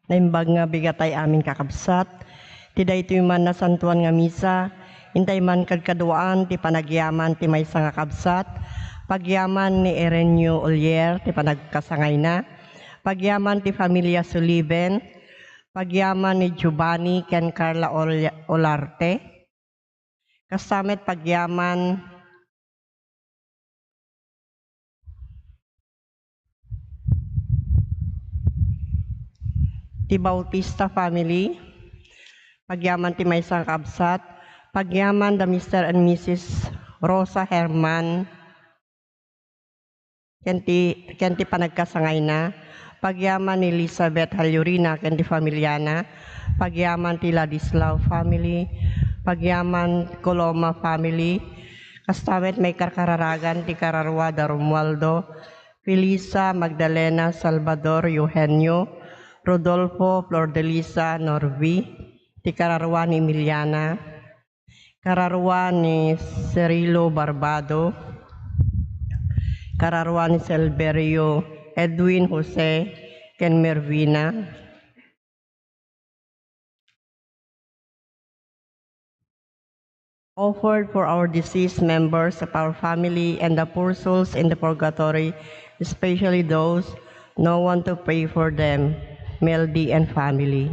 naimbag nga bigatay amin kakabsat, ti daytoy man nasantuan nga misa, intay man kadkaduaan ti panagyaman ti maysa nga kabsat, pagyaman ni Erenio Olier ti panagkasangay na, pagyaman ti Familia Suliben, pagyaman ni Giovanni ken Carla Olarte, kastamet pagyaman ti Bautista family, pagyaman ti maysa nga kabsat, pagyaman da Mr. and Mrs. Rosa Herman, ken ti panagkasangay na, pagyaman ni Elizabeth Halyurina ken ti familyana, pagyaman ti Ladislaw family, pagyaman Coloma family, kastamet may karkararagan ti Kararwa da Romualdo, Felisa Magdalena Salvador Eugenio, Rodolfo Flordelisa Norvi, ti Kararwa ni Emiliana, Kararwa ni Cirilo Barbado, Kararwa ni Silverio Edwin Jose ken Mervina, offered for our deceased members of our family and the poor souls in the purgatory, especially those no one to pray for them, Meldy and family.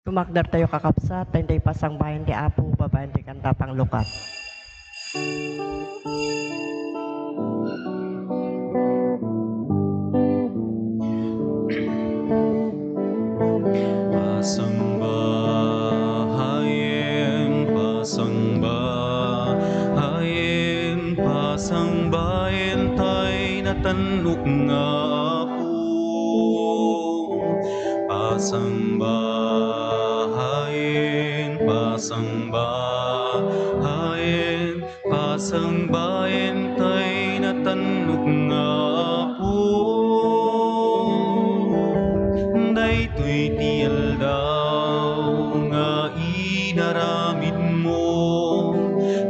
Tumakdar tayo kakabsat, tayo pasang bayan ti Apo, babayan ti kantapang lukat. Pasangbayan tay natanuk nga Apo. Pasangbayan tay natanuk nga Apo. Daytoy ti aldaw nga inaramid mo,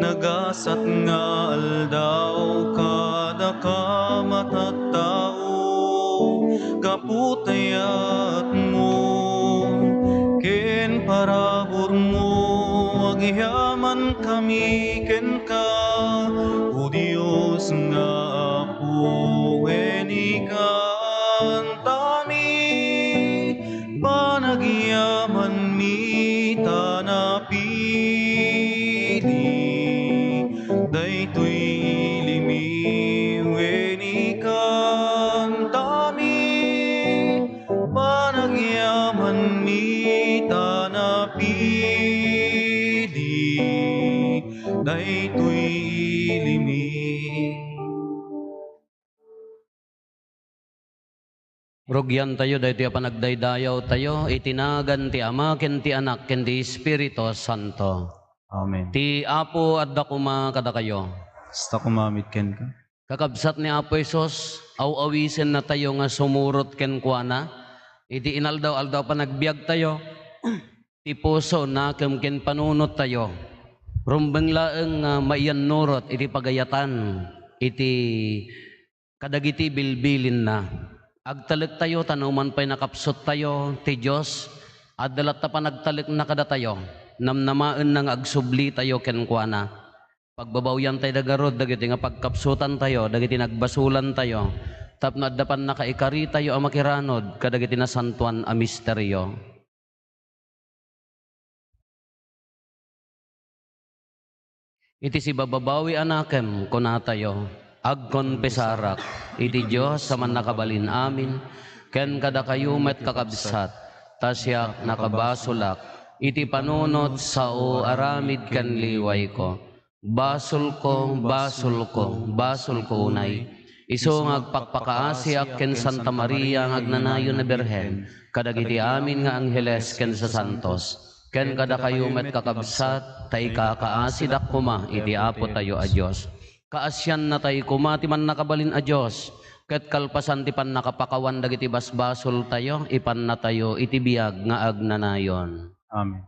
nagasat nga aldaw kada ka matattao, kaputayat mo ken parabor mo, agyaman kami ken ka, o Diyos nga Apo, weni kantami panagyaman mi tanapili, daytoy ilimiw weni kantami panagyaman mi tanapili, daytoy ilimiw. Rugyan tayo, dahil tiya panagdaydayaw tayo, itinagan ti Ama, ken ti Anak, ken ti Espiritu Santo. Amen. Ti Apo at dakuma kada kayo. Basta kumamit ken ka. Kakabsat ni Apo Isos, awawisen na tayo nga sumurot ken kuana. Iti inaldaw-aldaw pa nagbiag tayo, ti puso na ken panunot tayo. Rumbeng laeng maiyan nurot, iti pagayatan, iti kadagiti bilbilin na. Agtalik tayo, tanuman pa'y nakapsot tayo, ti Diyos, at dalat ta pa nagtalik na kada tayo, namnamaan nang agsubli tayo kenkwana. Pagbabawyan tayo dagarod, dagiti nga pagkapsutan tayo, dagiti nagbasulan tayo, tapno addapan nakaikari tayo ang makiranod, kadagiti na santuan a misteryo. Iti si bababawi anakem, kuna tayo, agkon pesarak, iti Diyos sa man nakabalin amin, ken kada kayo met kakabsat, tasyak nakabasulak, iti panunot sao aramid ken liway ko, basul ko unay, iso ngagpakpakaasiak ken Santa Maria ngagnanayo na Berhen, kadagiti amin nga angheles ken sa santos, ken kada kayo met kakabsat, tay kakaasidak kuma, iti Apo tayo a Diyos. Kaasyan na tayo kuma, ti man nakabalin a Diyos, ket kalpasan ti pan nakapakawan dagiti basbasol tayo, ipan na tayo, iti biyag nga agnanayon. Amen.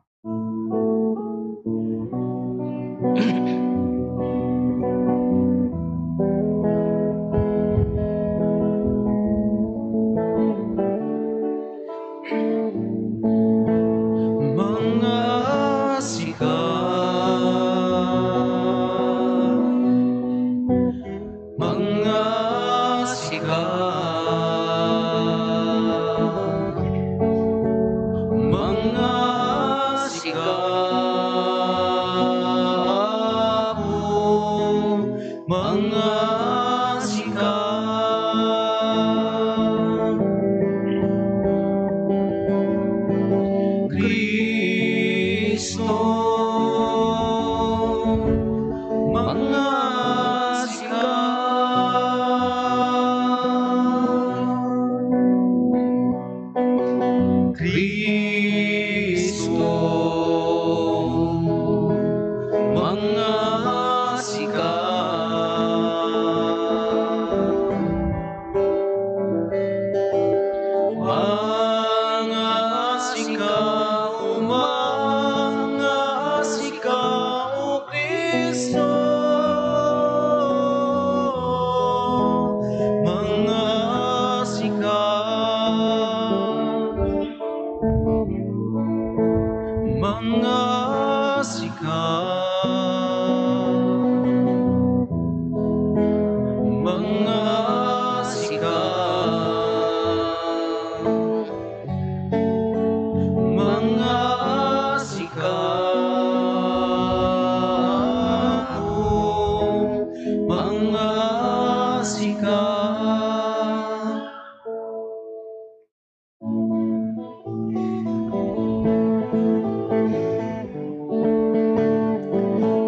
Kristo, mga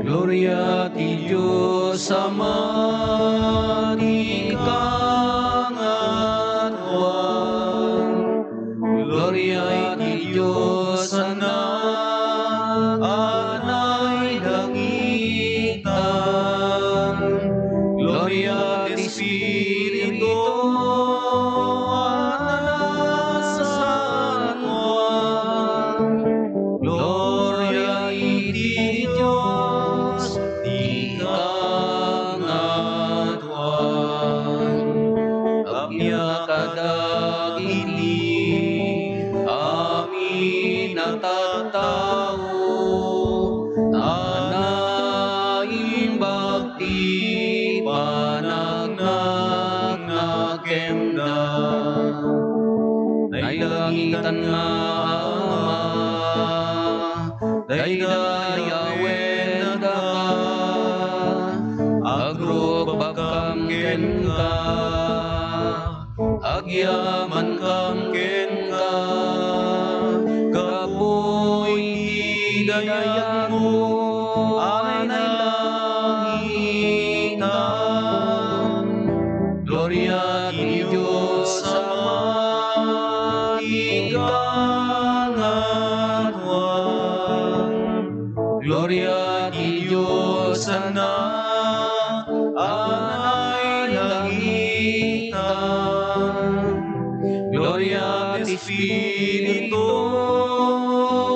Gloria ti Diyos Ama, di kangatuan. Gloria ti Diyos Anak, anay dagitan. Gloria ti Espiritu, anasakuan. Gloria iti Diyos, di kangatuan. Abya kadagiti, amin natatao, anaing bakti, panagnak na kemda. Nailangitan nga Ama, daydayawen da agrog bakam ken ka, agyaman kam ken ka, kapoy ti dayan mo ay langitan. Gloria ti Diyos Ama, di kangatuan. Gloria ti Diyos Anak, anay langitan. Gloria ti Espiritu,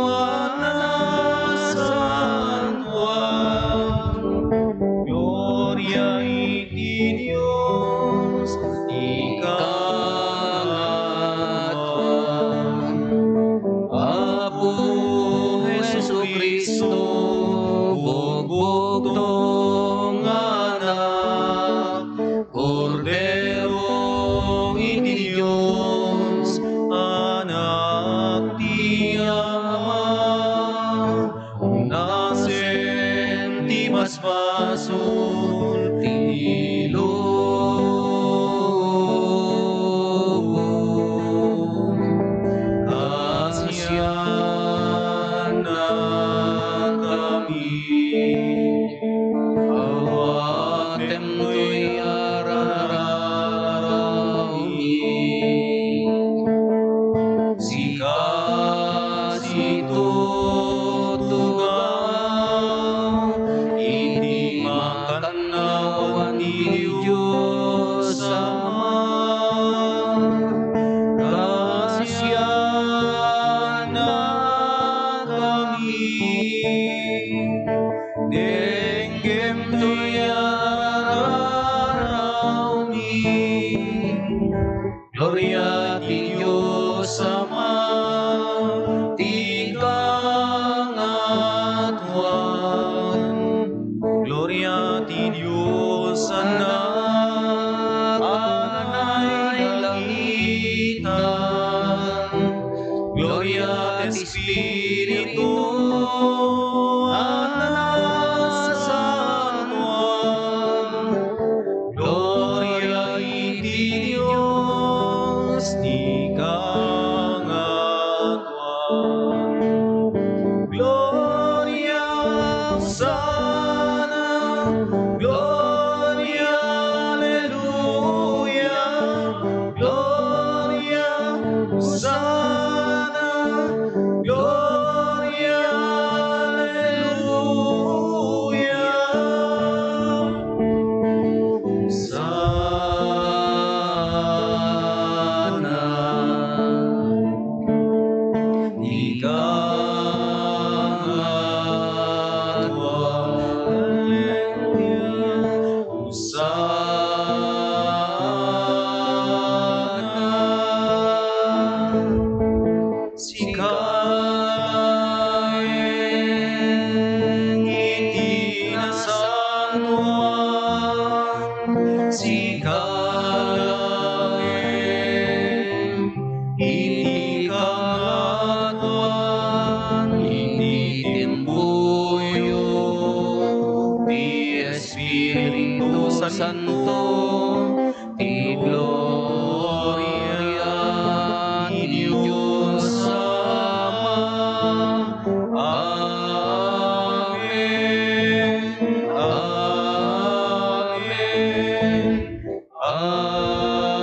anasakuan. Gloria iti Diyos, di kangatuan. Apo Jesucristo, bugbog tong anak, Korderong iti Diyos, anak ti Ama, nasen ti basbasul ti lubong. Kasyan na kami, awatem to'y ararami. Sika si tutugaw, iti makatanawan ni Diyos Ama. Kasyan na kami, denggem to'y ararami. Gloria ti Diyos Ama, di kangatuan. Gloria ti Diyos Anak, anay langitan. Gloria ti Espiritu, anasakuan. Gloria iti Diyos, di kangatuan. Gloria Hosanna, Gloria Alleluia, Gloria Hosanna, Santo, ti gloria ni Diyos Ama. Amen. Amen. Amen.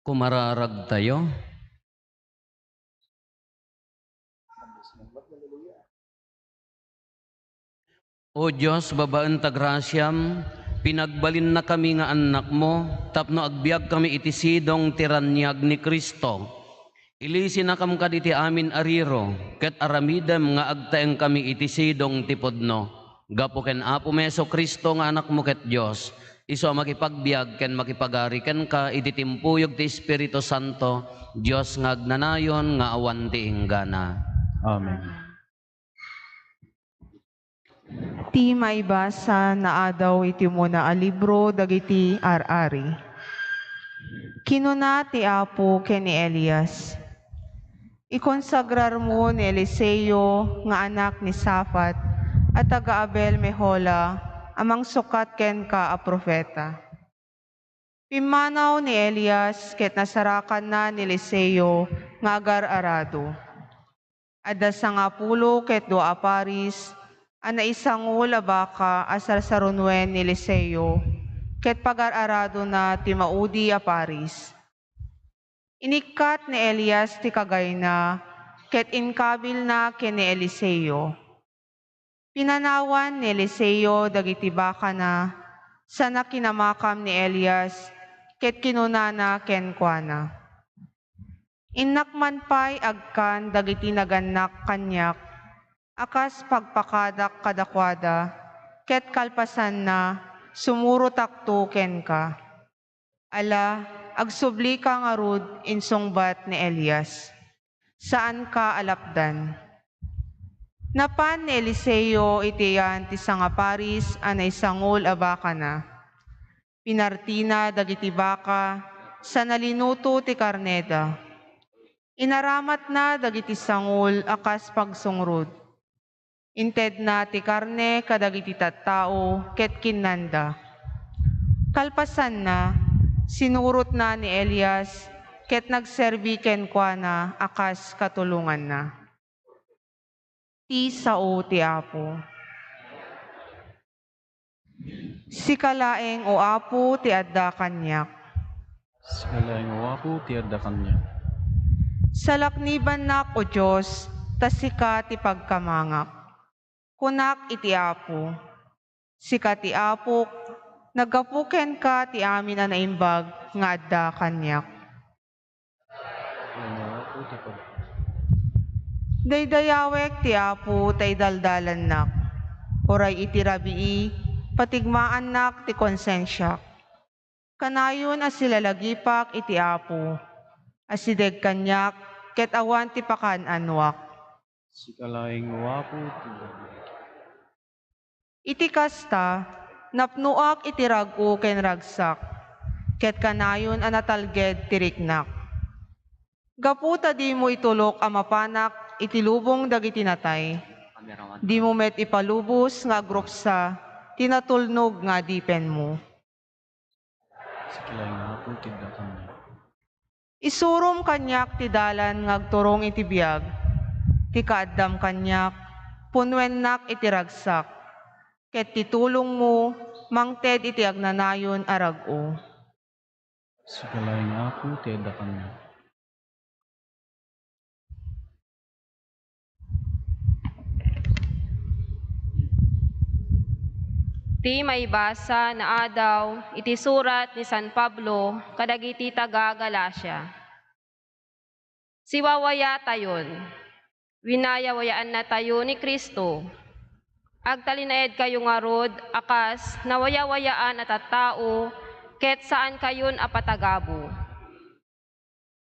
Kumararag tayo. O Diyos, babaan tagrasyam, pinagbalin na kami nga anak mo, tapno agbiag kami itisidong tiranyag ni Kristo. Ilisin na kam kad iti amin ariro, ket aramidem nga agtaeng kami itisidong tipodno. Gapo ken Apo Meso Kristo nga anak mo ket Diyos, iso makipagbiag ken makipagari ken ka iti timpuyog ti Espiritu Santo, Diyos nga agnanayon nga awan ti inggana. Amen. Ti maibasa na adaw iti muna a libro dagiti ar-ari. Kinuna ti Apo ken ni Elias. Ikonsagrar mo ni Eliseo nga anak ni Safat at taga Abel Mehola amang sukat ken ka a profeta. Pimanaw ni Elias ket nasarakan na ni Eliseo nga agar-arado. Adda sangapulo ket dua a paris ana isangul a baka asar sarunwen ni Eliseo, ket pagar-arado na ti maudi a paris. Inikat ni Elias ti kagayna, ket inkabil na ken ni Eliseo. Pinanawan ni Eliseo dagiti baka na, sana kinamakam ni Elias, ket kinunana ken kuana. Innakman pay agkan dagiti naganak kanyak, akas pagpakadak kadakwada, ket kalpasan na, sumuro takto ken ka. Ala, agsubli ka nga rod insungbat ni Elias. Saan ka alapdan? Napan ni Eliseo itiyan ti sanga paris anay sangol a baka na. Pinartina dagiti baka, sa nalinuto ti karneda. Inaramat na dagiti sangol akas pagsungrod. Inted na ti karne kadagiti tattao ket kinanda. Kalpasan na, sinurot na ni Elias ket nagserbi ken kuana akas katulungan na. Ti sao ti Apo. Sikalaeng o Apo ti adda kanyak. Sikalaing wapo ti adda kanya. Salakniban nak o Diyos, tasika ti pagkamangak. Kunak iti Apo. Sika ti Apo, nagapuken ka ti amin a naimbag nga adda kanyak. Wapo ti pag. Daydayawek ti Apo tay daldalan nak. Oray iti rabii, patigmaan nak ti konsensyak. Kanayon as silalagipak iti Apo. Asideg kanyak, ket awan ti pakan anwak. Sikalaing wapo ti. Iti kasta, napnuak iti ragu ken ragsak, ket kanayon anatalged tiriknak. Gaputa di mo itulok amapanak iti lubong dagiti natay. Di mo met ipalubos nga agrupsa, tinatulnog nga dipen mo. Sikalaing wapo ti adda kanya. Isurom kanyak ti dalan nga agturong iti biag, ti kaaddam kanyak, punwennak iti ragsak, ket titulong mo, mangted iti agnanayon arag-o. Sikalaing wapo ti adda kanya. Ti maibasa na adaw iti surat ni San Pablo kadagiti taga Galacia. Siwawaya tayon, winayawayaan na tayo ni Kristo. Agtalinaed kayo nga rod, akas nawayawayaan at tao, ket saan kayon apatagabo.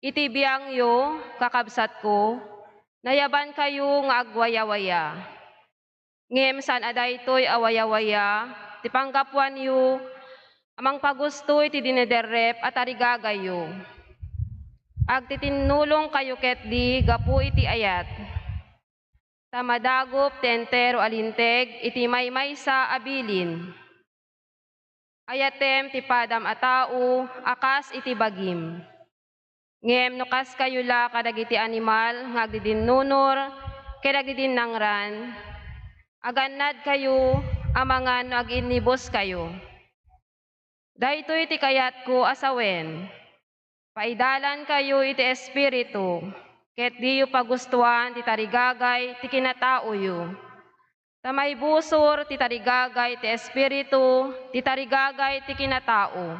Iti biyang yo, kakabsat ko, nayaban kayo nga agwayawaya. Ngem san adaytoy awayawaya, ti panggapuan yu, amang pagustoy ti dinederrep at arigagayo. Agtitinulong kayo ket di gapu iti ayat. Tamadagop ti entero alinteg iti maymaysa abilin. Ayatem ti padam a tao akas iti bagim. Ngem no kas kayo la kadagiti animal nga agdidinnunor kadagidin nangran. Agannad kayo amangan no aginibos kayo. Daytoy iti kayat ko asawen. Paidalan kayo iti espiritu. Ket diyo pagustuhan ti tarigagay ti kinatao yu. Tamay busor ti tarigagay ti espiritu, ti tarigagay ti kinatao.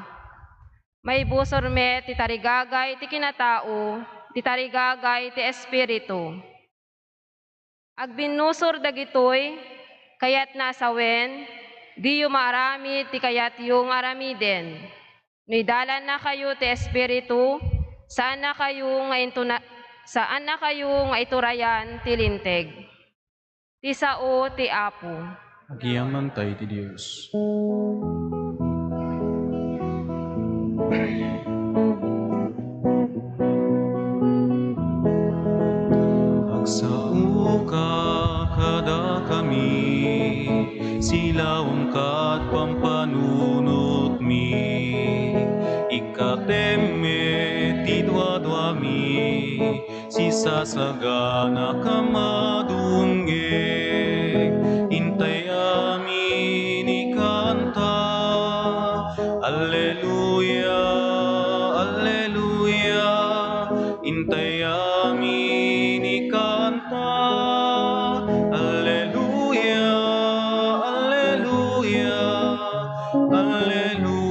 May busor met ti tarigagay ti kinatao, ti tarigagay ti espiritu. Agbinusor dagitoy, kayat nasawen, diyo maaramid ti kayat yung aramiden. Nidalan na kayo ti espiritu, saan na kayo nga iturayan ti linteg. Ti sao ti Apo. Agiyaman tayo ti Diyos. Agsao ka kada kami, silawom ka't pampanunot mi. Ikateme ti dwa-dwa mi, sisasagana kamadunggeg. Intay amin ikanta, Alleluia, Alleluia. Intay amin ikanta, Alleluia, Alleluia, Alleluia.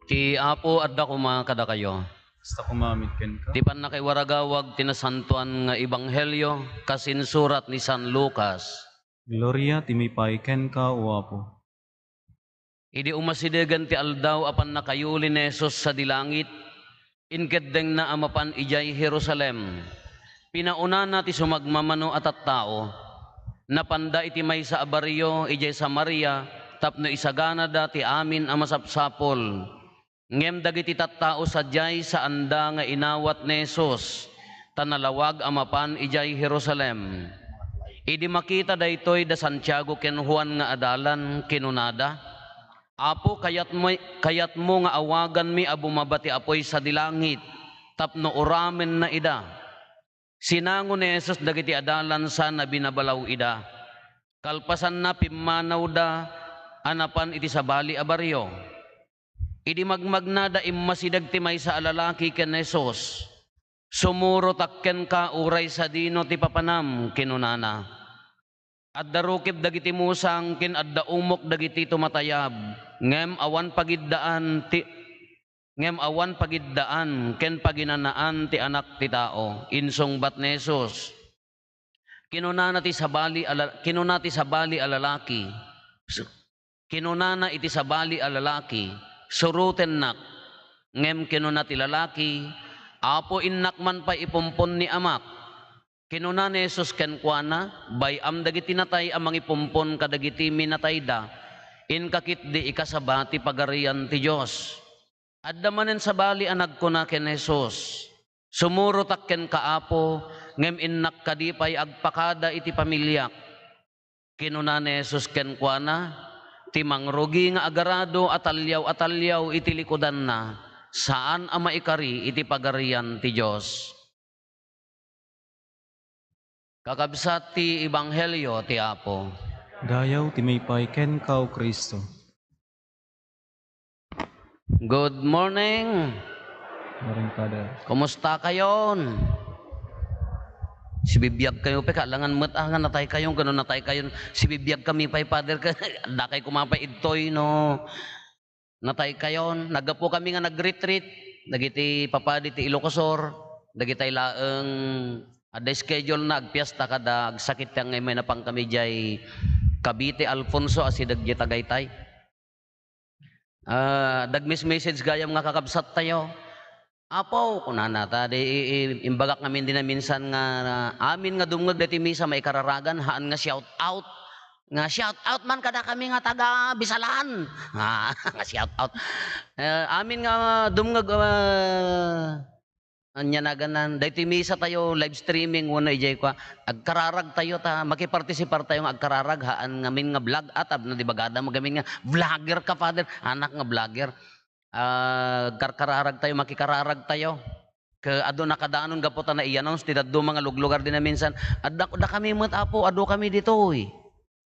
Ti Apo adda kuma kada kayo. Basta kumamit ken ka. Di pan nakaiwaragawag tinasantuan nga ebanghelyo kasinsurat ni San Lucas. Gloria timipay ken ka o Apo. Idi umasidegan ti aldaw apan nakayuli ni Jesus sa dilangit. Inkeddeng na amapan ijay Jerusalem. Pinauna na ti sumagmamano at tao. Napanda iti may sa abaryo ijay Samaria tapno isagana da ti amin amasapsapol. Ngem dagiti tattao sadyay sa anda nga inawat ni Jesus, tanalawag amapan ijay Jerusalem. Idi makita daytoy da Santiago ken Juan nga adalan kinunada, Apo kayat mo nga awagan mi a bumabati apoy sa dilangit, tapno uramen na ida. Sinango ni Jesus dagiti adalan sana binabalaw ida. Kalpasan na pimmanaw da anapan iti sabali a baryo. Idi magmagnada immasidag ti maysa a lalaki ken Jesus. Sumuro takken ka uray sa dino ti papanam kinunana. Adda rukib dagiti musang ken adda umok dagiti tumatayab. Ngem awan pagiddaan ken paginanaan ti anak ti tao. Insungbat ni Jesus. Kinunana iti sabali a lalaki. Kinunana iti sabali a lalaki. Suruten nak, ngem kinuna ti lalaki, Apo innak man pa ipumpon ni amak. Kinuna ni Jesus ken kuana, bayam dagiti natay amang ipumpon kadagiti minatay da, inkakit di ikasabati pagarian ti Diyos. Adda manen sabali anag ko na ken Jesus. Sumurutak ken kaapo, ngem innak kadipay agpakada iti pamilyak. Kinuna ni Jesus ken kuana, timang rugi nga agarado atalyaw iti likodan na, saan ang maikari iti pagarian ti Diyos. Kakabsat ti ebanghelyo ti Apo. Dayaw timipay ken ka o Kristo. Good morning. Maring kada. Kumusta kayon? Si bibiyag kayo pa, kalangan nga natay kayon, gano'n natay kayon. Si bibiyag kami pa'y Father, da kay kumapay itoy, no. Natay kayon. Nagapo kami nga nag-retreat. Dagiti papadi ti Ilocosor. Dagiti laeng ada schedule na agpiasta kada agsakit yang may napang kami jay Cavite Alfonso asidag jay Tagaytay. Dagmis message gayam nga kakabsat tayo. Apo, kunana ta, imbagak namin din na minsan nga amin nga dumngag dati misa may kararagan, haan nga shout out. Nga shout out man kada kami nga taga Bisalan. Nga shout out. Amin nga dumngag Anya na ganan. Dahito misa tayo, live streaming, wala ijay ko. Agkararag tayo ta, makipartisipar tayo ng agkararag, haan ngamin nga vlog, at abno di bagada magamin nga, vlogger ka, Father, anak nga vlogger. Karkararag tayo, makikararag tayo. Ado nakadaanon gaputan na i-announce, ti daddo mga luglugar din na minsan, da kami apo, ado kami dito eh.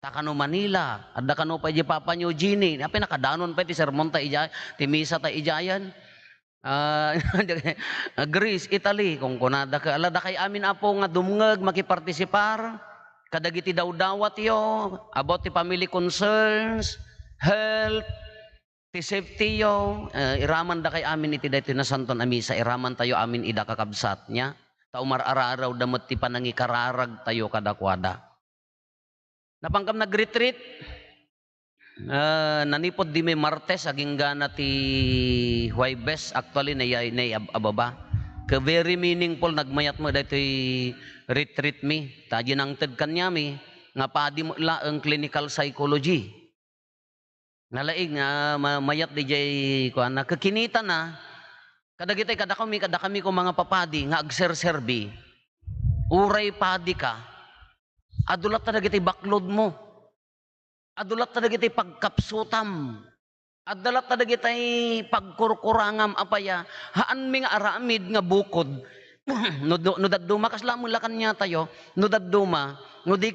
Takano Manila, adda kano pa ijay Papa New Guinea, napi nakadaanon pa ti sermon ta ijay, ti misa ta ijayan. Greece, Italy, kung kunada ka, alada kay amin apo nga dumngag, makipartisipar, kadagiti daw-dawat yo, about the family concerns, health, ti safety yo, iraman da kay amin iti daytoy na santon a misa, iraman tayo amin ida kakabsat niya, taumar-araraw damot ti panangikararag tayo kadakwada. Napangkam nag-retreat, nanipod di may Martes aging gana ti Huwebes actually na ababa ka very meaningful nagmayat mo daytoy retreat mi ta ginangted kanya mi nga padi mo la ang clinical psychology nalaig nga mayat di jay kuan na kakinita na kadagitay kada kami ko mga papadi nga agserserbi uray padi ka adulat ta dagitay baklod mo. Adulat ta dagiti pagkapsutam. Adulat ta dagiti pagkurkurangam apaya. Haan mi nga aramid nga bukod. no dadduma kaslamon la kanya tayo. No dadduma no di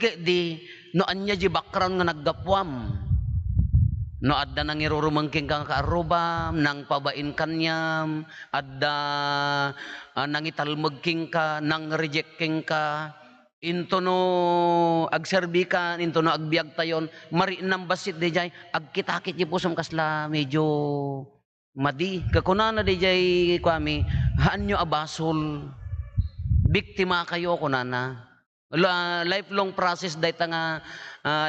no anya ji background nga naggapwam. No adda nang irurumangking kang kaarubam, nang pabain kanyam, adda nang italmagking ka, nang rejecting ka. Into no agserbi ka, into no agbiag tayon, mari nang basit di jay, agkitakit di pusom kasla medyo madi. Kakunana di jay kwami, haan nyo abasol, biktima kayo kunana. Lifelong process dayta nga,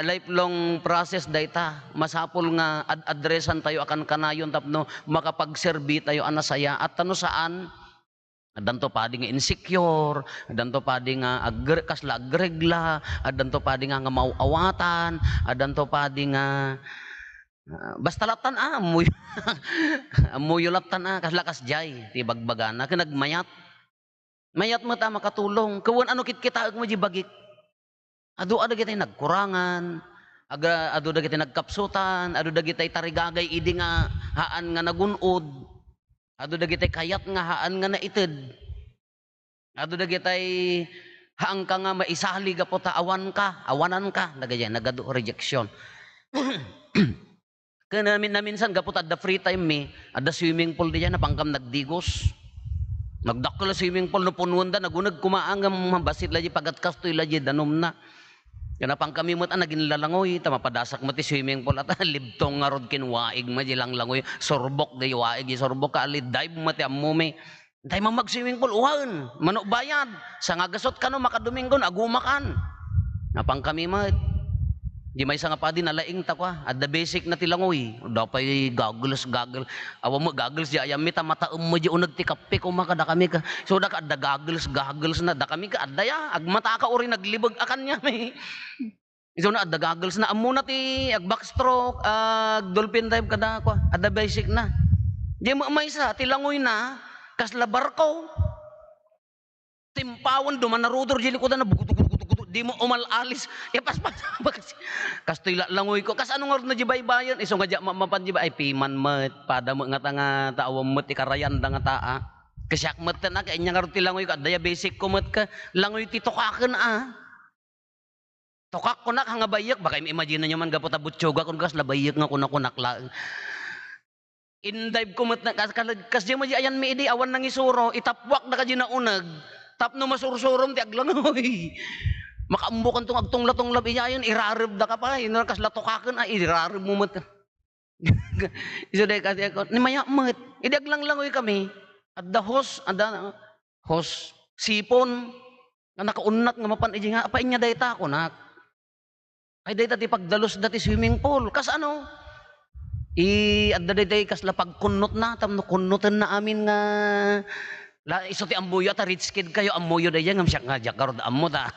lifelong process dayta, masapol nga adresan tayo akan kanayon tapno makapagserbi tayo anasaya at tano saan, adanto padi nga insecure, adanto padi nga kasla agregla, adanto padi nga mauawatan, adanto padi nga basta latan amoy amoy latan kaslakas jay ti bagbagana kinagmayat. Mayat mo ta makatulong. Kawan ano kita mo di bagik. Ado gitay nagkurangan, ado gitay nagkapsutan, ado gitay tarigagay idi nga haan nga nagunod. Ado dagitay kayat nga haan nga naited. Ado dagitay haang ka nga maisali gapo ta awanan ka, nagaya nagado rejection. Kana minsan gapo ta adda free time mi, adda swimming pool diyan napangkam nagdigos. Nagdakkel swimming pool no punuan da nagunag kumaang mabasit laji pagat kastoy laji danom na. Kana pang kami mo naging lalangoy, tamapadasak mo ti swimming pool at libtong nga rod kinwaig mo di lang langoy, sorbok di waig, sorbok ka alid, dive mo ti amume. Tay mag swimming pool, uwan, manok bayad, sa nga gasot ka no, makadomingon, agumakan. Napang kami mo, di may nga pa din nalaing ta kwa, at the basic na tilangoy, dapay goggles, awa mo goggles, di ayam mi, mataum mo di unag ti kape, kumakada kami ka, so da ka, da goggles na, da kami ka, adaya, agmata ka uri, naglibag akan niya, may. So na, adda goggles na, amo na ti, ag backstroke, ag dolphin dive kada kwa, adda basic na. Di mo may sa, tilangoy na, kasla barko, timpawan, dumanarudor, jili ko na, di mo umalalis, paspas, kastoy langoy ko, kas anong oras na jibay-bayan, iso nga mapan jibay, ay piman mat, pada mo nga nga taawam mat, ikarayan da nga taa, kasyak mat na, kaya niya nga ti langoy ko, adaya basic ko mat ka, langoy ti tokakan tokak ko na, nga bayak, baka imagine nyo man, gapot abutsuga, kung kas labayak nga kunak lang, in-dive ko mat na, kas di mo di ayan mi idi, awan nang isuro, itapwak na ka di na unag, tapno masursurom, ti aglangoy, makaambukan tong agtong-latong labi yan, irarib da ka pa, kas latokakan, irarib mo mat. Iso day kasi ako, ni maya mat, idag lang langoy kami, at the host, sipon, nga nakaunat nga mapan, nga, apain niya dayta ako, nak. Ay dayta ti pagdalos dati swimming pool, kas ano? Adda dayta kas la pagkunot na, tamno kunutan na amin nga, iso ti ambuyo ta rich kid kayo ambuyo dayang ngam siya nga jagarod ammo ta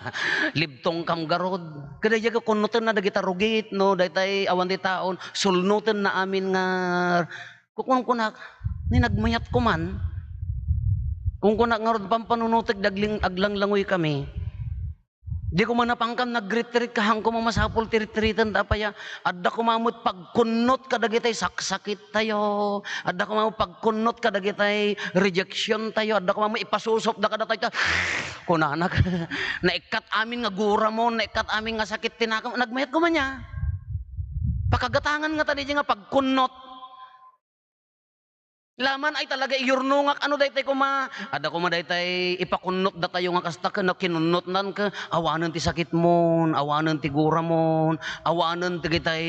libtong kam garod kada jaga kunutan na dagita rugit no daytay awan ti taon sulnutan na amin nga kunak ni nagmayat ko man Kung kuna nga ron pampanunutik dagling aglanglangoy kami, di ko man napangkam nagrit-rit kahang ko mamasapol tirit-tiritan tapaya. Adda ko mamut pagkunot kadagitay saksakit tayo. Adda ko mamut pagkunot kadagitay rejection tayo. Adda ko mamut ipasusop da kada tayo. Kunanak, naikat amin nga gura mo, naikat amin nga sakit tinakam. Nagmayat ko man niya. Pakagatangan nga tadi nga pagkunot. Laman ay talaga iyurnungak ano daytay ko ada ko daytay ipakunot da tayo nga kasta ka kinunot nan ka awanan ti sakit mon, awanan ti gura mon, awanan ti kitay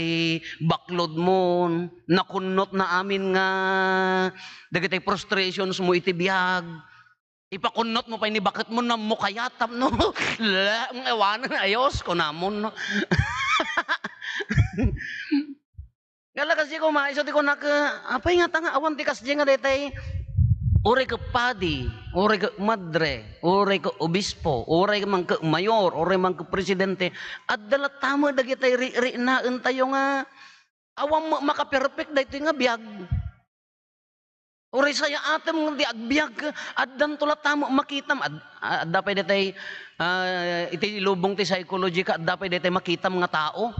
baklod mon, nakunot na amin nga dagitay frustrations mo iti biyag. Ipakunot mo pa ni bakit mo na mukayatam no. Awanan ayos ko namon no. Gala kasi ko maiso ti ko apay nga tanga awan ti kasdi nga detay ore ka padi, ore ka madre, ore ka obispo, ore man ka mayor, ore man ka presidente at dala tamo dagitay ri na tayo nga awam maka-perfect daytoy nga biag. Ore saya atem nga agbiag addan tula tamo makitam adda pay detay iti lubong ti psychology ka adda pay detay makitam nga tao.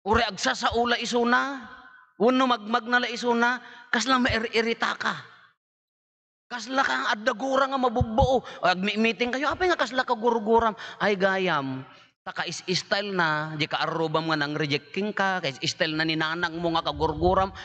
Ore agsasaula isuna. Uno magmag na laisuna, kasla mairita ka. Kasla kang adagura nga mabugbuo. Meeting kayo, apay nga kasla ka guruguram. Ay gayam, taka is-style na, di ka arubam nga nang rejecting ka, kaya is-style na ninanang mo nga kagurguram.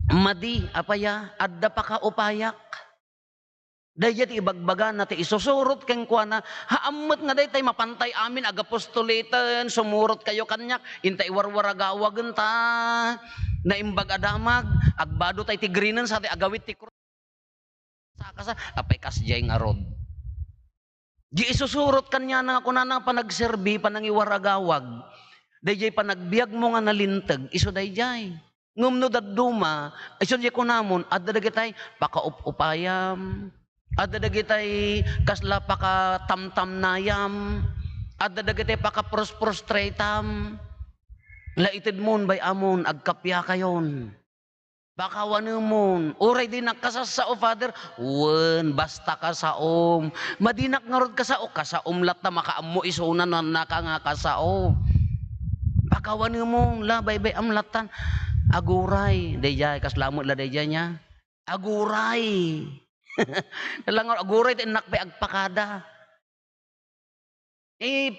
Madi, apaya, adda pa ka upayak. Dayat ibagbaga na ti isusurot keng kuana, haamot nga day tay mapantay amin, agapostolitan, sumurot kayo kanyak, intay warwaragawagan ta, na imbag adamag, agbado tay tigrinan sa ti agawit ti krus. Sakasa, apay kasjay nga rod. Di isusurot kanya na kuna na panagserbi, panangiwaragawag, dayjay panagbiag mo nga nalintag, iso dayjay. Ngumno daduma, iso di ko namon, adda dagitay, pakaup-upayam, adda dagitay, kasla pakatamtam nayam, adda dagitay pakaprostraitam, laitid mon bay amon, agkapya kayon. Baka wanumon, uray din nakasasao, Father, wen, basta kasaom. Madinak nga rod kasao, kasaom lat na makaammo isunan na nakanga kasao. pakawan mo la baybay amlatan. Aguray, dayjay kaslamot la dayjay niya. Aguray. Nalangaw aguray ti enak pa agpakada.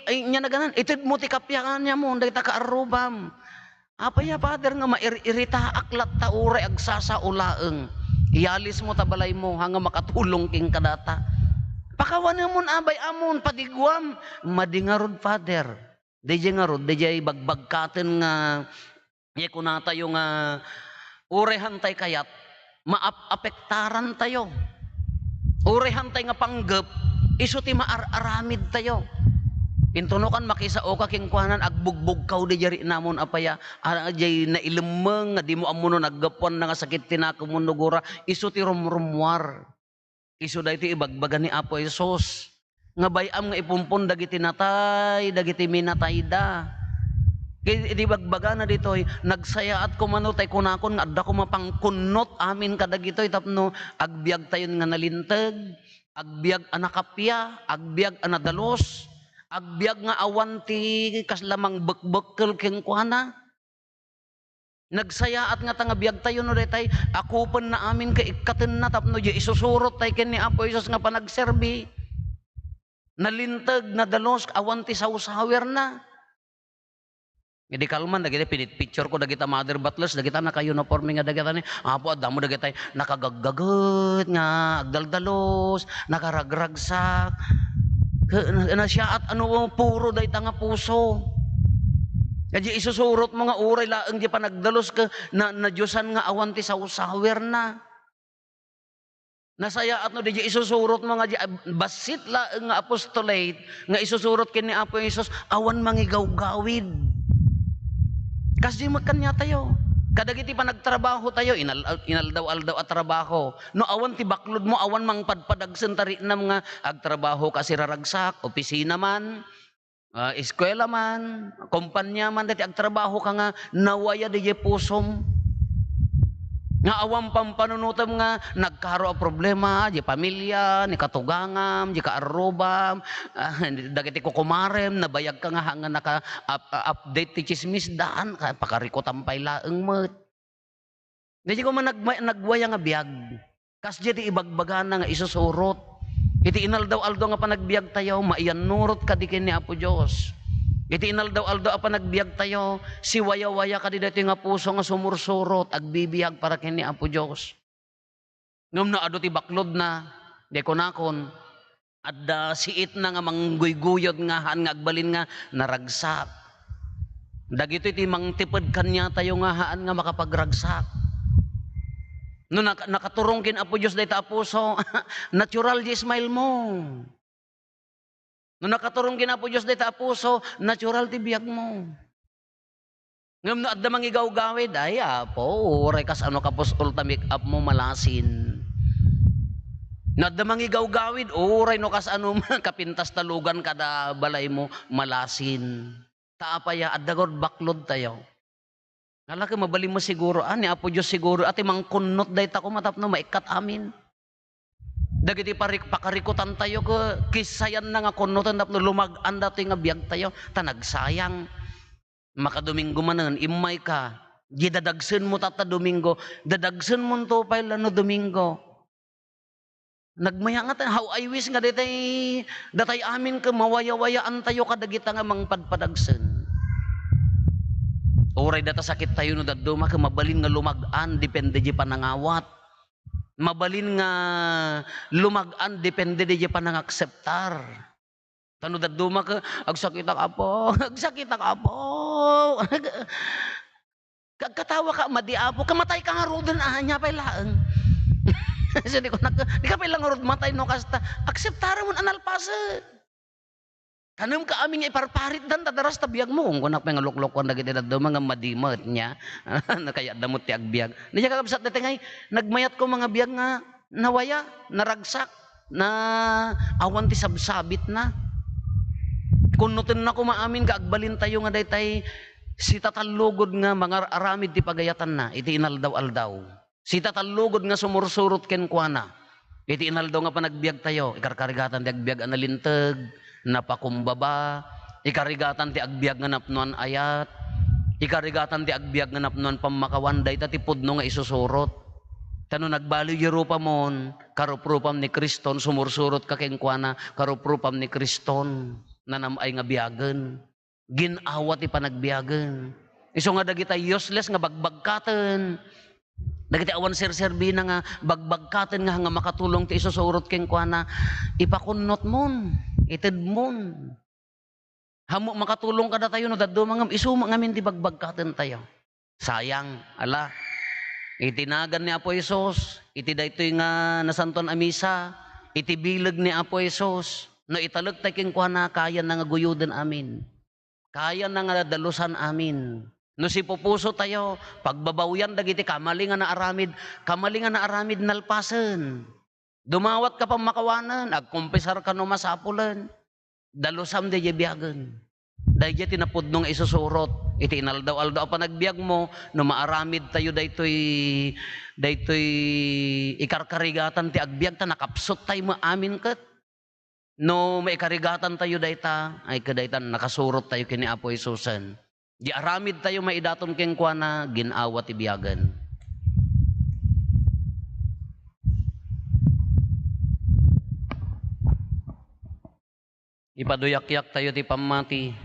Nya na ganan, itid mo ti kapyakan niya mo, dahil ka-arubam. Apaya, Father, nga mairita aklat ta uray agsasaulaeng. Iyalis mo tabalay mo, hanga makatulong king kadata. Pakawan mo abay amon, padigwam. Madingarod, Father. Dayjay nga rod, dayjay bagbagkaten nga, kunata yung urehan tay kayat, maapektaran tayo. Urehan tay nga panggap, iso ti maaramid tayo. Pintunukan makisao ka king kuhanan agbugbog kaw di jari namon apaya jay na ilemeng nga di mo amuno naggapon nga sakit tinako mo nugura isu ti rumrumwar isu dayto ibagbagan ni Apo Hesus nga bayam nga ipumpon dagiti natay dagiti minatay da kay di bagbaga na ditoy nagsayaat ko mano tay kunakon nga adda ko mapangkunot amin kadagitoy tapno agbiag tayon nga nalinteg agbiag anakapya agbiag anadalos agbiag nga awan ti kaslamang bekbekel ken kuana. Nagsayaat nga tanga biag tayo no detay akupen na amin ka ikaten na tapno di isusurot tay ken ni Apo Hesus nga panagserbi. Nalintag na dalos awan ti sawsawer na. Hindi kalman dagiti pinit picture ko dagita mother butlers dagita naka uniform nga dagita ni Apo adda mo dagita nakagaggaget nga agdaldalos nakaragragsak na siya at ano puro day tanga puso. Kaya isusurot mo nga uray laang di pa nagdalos ka na Diyosan nga awan ti sawsawer na. Nasaya at no di isusurot mo nga di basit laang nga apostolate nga isusurot kin ni Apo Hesus awan mangigaw-gawid. Kasi magkanya tayo. Kadagiti pa nagtrabaho tayo, inaldaw-aldaw at trabaho. No awan ti baklod mo, awan mang padpadagsen tari na mga agtrabaho kasi raragsak, opisina man, eskwela man, kumpanya man, dati agtrabaho ka nga, nawaya di pusom. Nga awan pampanunutam nga, nagkaro ang problema, di pamilya, ni katugangam, di kaarubam, dagiti kukumarem, nabayag ka nga hanga naka-update ti chismis daan, pakarikotampay laeng met. Hindi ko man nagwaya nga biyag, kas di ibagbaga na nga isusurot. Iti inaldaw-aldaw nga panagbiag tayo, maiyan nurot ka dikin ni Apo Diyos. Iti inaldaw-aldaw pa nagbiag tayo, si waya-waya ka di dati nga puso nga sumursurot, agbibiyag para kini Apo Diyos. Ngam na ado ti baklod na, di ko nakon, at siit na nga mangguyguyod nga haan nga agbalin nga naragsak. Dagito iti mangtipad kanya tayo nga haan nga makapagragsak. No nakaturong kin Apo Diyos dahil ta puso, natural di smile mo. No nakaturong kin Apo Diyos dahil ta puso, natural ti biyag mo. Ngam na adda mangigaw-gawid, ay Apo, uray kas ano kapos ulta make up mo malasin. No adda mangigaw-gawid, uray no kas ano kapintas talugan kada balay mo malasin. Taapaya adda god baklod tayo. Nalaki mabali mo siguro, ni Apo Diyos siguro, ati mangkunot dahi ta ko matapno maikat amin. Dagiti pakarikutan tayo ko, kisayan na nga kunutan tapno lumagan dati nga biyag tayo, tanagsayang. Makadomingo manan, imay ka, di dadagsen mo tata Domingo, dadagsen mo to pa no Domingo. Nagmaya nga tayo, how I wish nga datay amin ka, mawaya-wayaan tayo kadagita nga mangpadpadagsen. Uray data sakit tayo no daduma ka mabalin nga lumagan depende di panangawat. Mabalin nga lumagan depende di panangakseptar. Tano daduma ka agsakit ka po, agsakit ka po. Kagkatawa ka madiapo, kamatay ka nga rodon anya pa laang. Kasi di ka pa ilang rod matay no kasta akseptara mo analpasa. Kanam ka aming iparparit dan tadaras tabiyag mo kung kunak pa nga luklokon dagiti daddo mga madimot niya kaya damot ti agbiag. Di siya kakabsat dati ngay nagmayat ko mga biyag nga nawaya, naragsak, na awan ti sabsabit na. Kunutin na ko maamin ka agbalin tayo nga daytay si tatalugod nga mga aramid ti pagayatan na iti inaldaw-aldaw. Si tatalugod nga sumursurot ken kuana. Iti inaldaw nga panagbiag tayo, ikarkarigatan ti agbiag analinteg napakumbaba, ikarigatan ti agbiag nga napnuan ayat, Ikarigatan ti agbiag nga napnuan pamakawan day ti pudno nga isusurot. Tano nagbalo Europa mon, karuprupam ni Kriston, sumursurot ka kengkwana, karuprupam ni Kriston, nanamay nga biyagen. Ginawa ti panagbiyagen. Iso nga dagita useless nga bagbagkaten. Dagiti awan serserbina nga bagbagkaten nga makatulong ti isusurot kengkwana, ipakunot mon, ited mon. Hamo makatulong kada tayo no daddo mangam isuma ngamin ti bagbagkaten tayo. Sayang, ala. Itinagan ni Apo Isos, iti daytoy nga nasanton a misa, iti bilag ni Apo Isos, no italag tayo kengkwana kaya na nga guyuden amin. Kaya na nga dalusan amin. No si pupuso tayo, pagbabawyan dagiti kamalingan na aramid nalpasen. Dumawat ka pang makawanan, agkumpisar ka no masapulan, dalusam de biyagan. Dahil tinapudnong isusurot, iti inaldaw-aldaw pa nagbiag mo, no maaramid tayo daytoy ikarkarigatan ti agbiag ta, nakapsot tayo maamin kat. No maikarigatan tayo dayta, ay kadaytan nakasurot tayo kini Apo Isusan. Di aramid tayo maidaton kengkwana, ginawa ti biyagan. Ipaduyak-yak tayo ti pamati.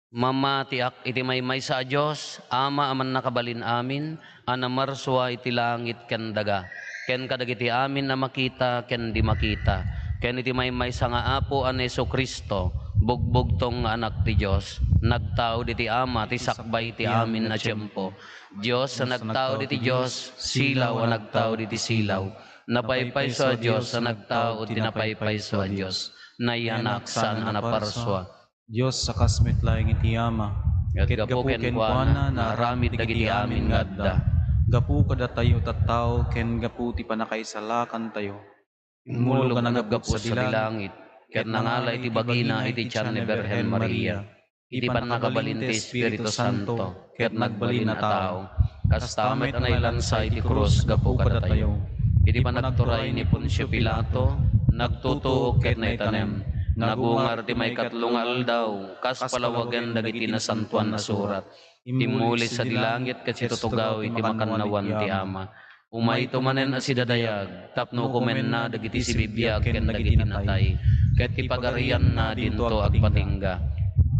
Mamatiak iti maymay sa Diyos, ama aman nakabalin amin, anamarswa iti langit ken daga. Ken kadagiti amin na makita, ken di makita. Ken iti maymay sa nga Apo an Hesu Kristo, bugbog tong anak ti Diyos. Nagtao diti ama, ti sakbay ti amin na tiyempo. Diyos sa nagtao diti Diyos, silaw ang nagtao diti silaw. Napaypay sa Diyos sa nagtao, tinapaypay sa Diyos. Nayanak saan anaparswa. Diyos sa kasmet laing iti ama, ket gapu ken kuana na aramid dagiti amin nga adda. Gapu kada tayo tattao ken gapu ti panakaisalakan tayo. Imulo ka naggapu sa dilangit, ket nangalay iti bagina iti tiyan ni Berhen Maria. Iti panakabalin ti Espiritu Santo, ket nagbalin na tao. Kastamay tanay lansay iti krus gapu kada tayo. Iti panagturay ni Poncio Pilato, nagtutuo ket naitanem. Nagungar ti may katlong aldaw, kas palawagan dagiti nasantuan na surat. Imulit sa dilangit ket situtugaw iti makannawan ti ama. Umay tumanen asidadayag, tapno kumen na dagiti sibibiyag ken dagiti natay. Ket ipagarian na dinto agpatingga.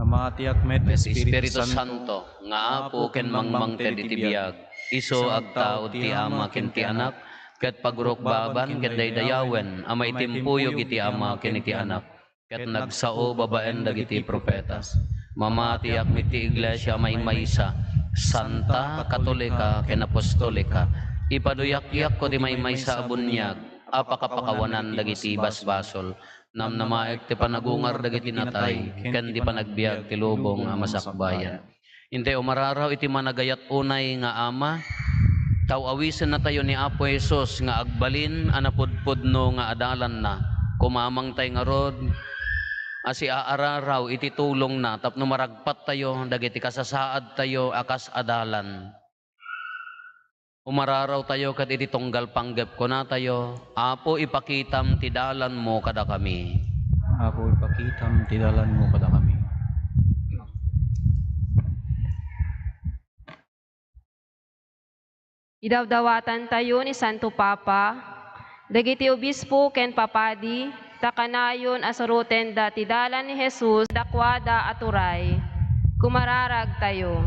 Mamatiak met Espiritu Santo, nga Apo ken mangmang ted iti biyag. Iso agtao ti ama ken ti anak, ket pagurokbaban ket daydayawen, ama itimpuyog iti ama ken iti anak. Ket nagsao babaen dagiti propetas. Mamatiak miti iglesia maymaysa, santa, katolika, ken apostolika. Ipaduyak-yak ko ti maymaysa a bunyag, apakapakawanan dagiti basbasol. Namnamaek ti panagungar dagiti natay, ken di panagbiag ti lubong a masakbayan. Inte umararaw iti managayat unay nga ama, tawawisen na tayo ni Apo Jesus nga agbalin anapudpudno nga adalan na. Kumamang tay nga rod, asi aararaw iti tulong na tapno maragpat tayo dagiti kasasaad tayo akas adalan. Umararaw tayo ket iti tunggal panggep ko na tayo, Apo ipakitam ti dalan mo kada kami. Apo ipakitam ti dalan mo kada kami. Idawdawatan tayo ni Santo Papa, dagiti obispo ken papadi, takanayon asuruten dati dalan ni Jesus, dakwada aturay, kumararag tayo.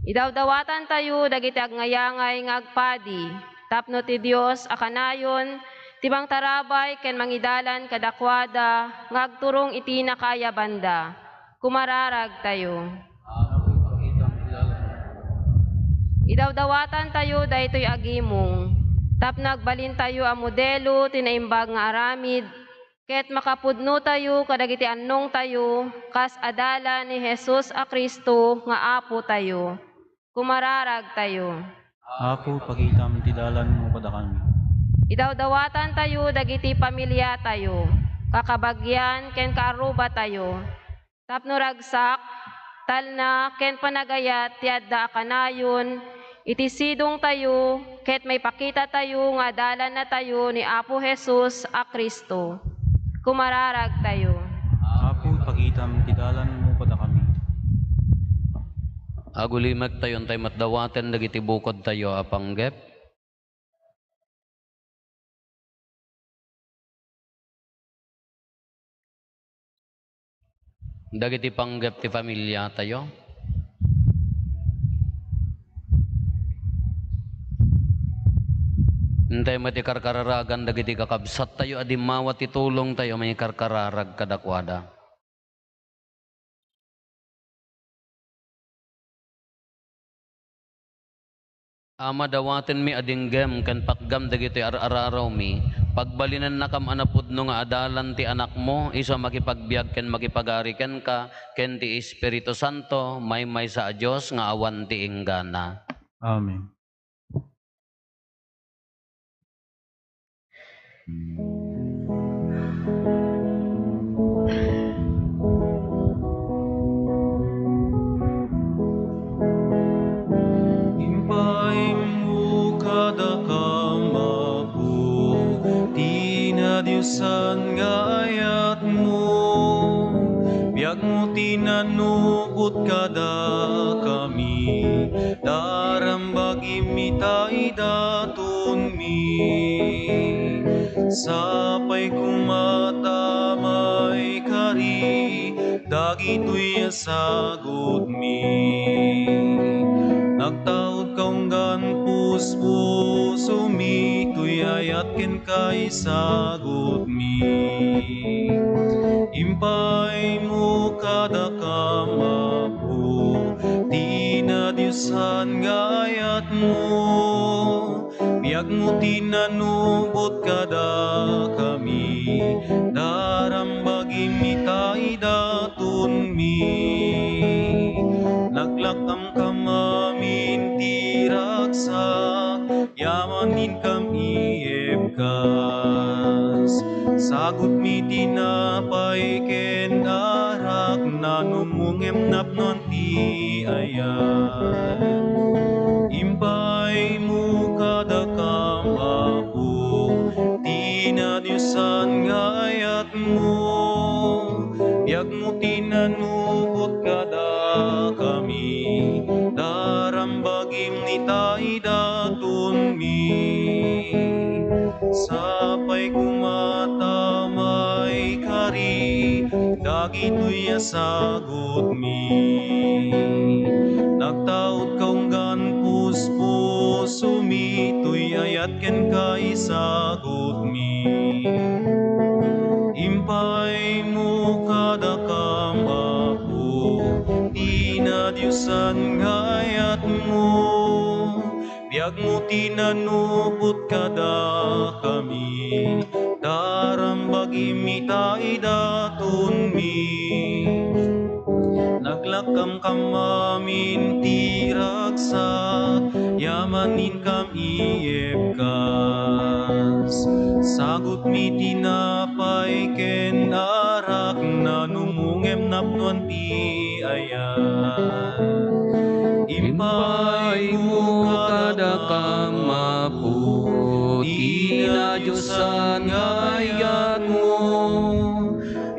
Idawdawatan tayo dagiti agngayangay nga agpadi, tapno ti Dios akanayon, tibang tarabay ken mangidalan kadakwada, ngagturong iti nakaya banda, kumararag tayo. Idawdawatan tayo daytoy agimong, tapno agbalin tayo a modelo tinaimbag nga aramid, ket makapudno tayo kadagiti annong tayo, kas adala ni Jesus a Kristo nga Apo tayo. Kumararag tayo. Apo pakitam ti dalan mo kada kami. Idawdawatan tayo dagiti pamilya tayo, kakabagyan ken kaaruba tayo. Tapno ragsak, talna ken panagayat ti adda kanayon, iti sidong tayo, ket may pakita tayo nga dalan na tayo ni Apo Jesus a Kristo. Kumararag tayo. Apo pakitam ti dalan mo kada kami. Agulimek tayo tay matdawaten dagiti bukod tayo apanggep. Dagiti panggep ti pamilya tayo. Hintay mati karkararagan dagiti kakabsat tayo adimawat ti tulong tayo may karkararag kadakwada. Ama dawaten mi adinggem ken pakgam dagiti araraw mi pagbalinan nakam anapudno nga adalan ti anak mo iso makipagbiag ken makipagari ken ka ken ti Espiritu Santo may sa Dios nga awan ti inggana. Amen. Impay mo kada kamabuti na Diyosan nga ayat mo. Biag mo tinanubot kada kami, darambagi mitay daton mi. Sapay kumatamay kari, dagito'y asagod mi. Nagtaod kaunggan puspuso mi, tuy ayat ken kay sagod mi. Impay mo kada kamabu, di na Diyosan nga ayat mo. Biag mo tinanubot kada kami, darambagi mitay daton mi. Naglakam kamamin tiragsak, yamanin kami ebkas. Sagot mi tinapay ken arak, nanumungem napnon ti ayan. Impay mo kada kamabu, di na Diyosan nga ayat mo. Biag mo tinanubot kada kami, darambagim nitay daton mi. Sapay kumatamay kari, dagito'y asagod mi. Nagtaod kaunggan puspuso mi, tuy ayat ken kay sagod mi. Impay mo kada kamabu, di na Diyosan nga ayat mo. Biag mo tinanubot kada kami, darambagi mitay daton mi. Naglakam kamamin tiragsak, yamanin kami ebkas. Sagot mi tinapay ken arak, nanumungem napnuan ti ayan. Impay mo kada kamabuti na Diyosan nga ayat mo.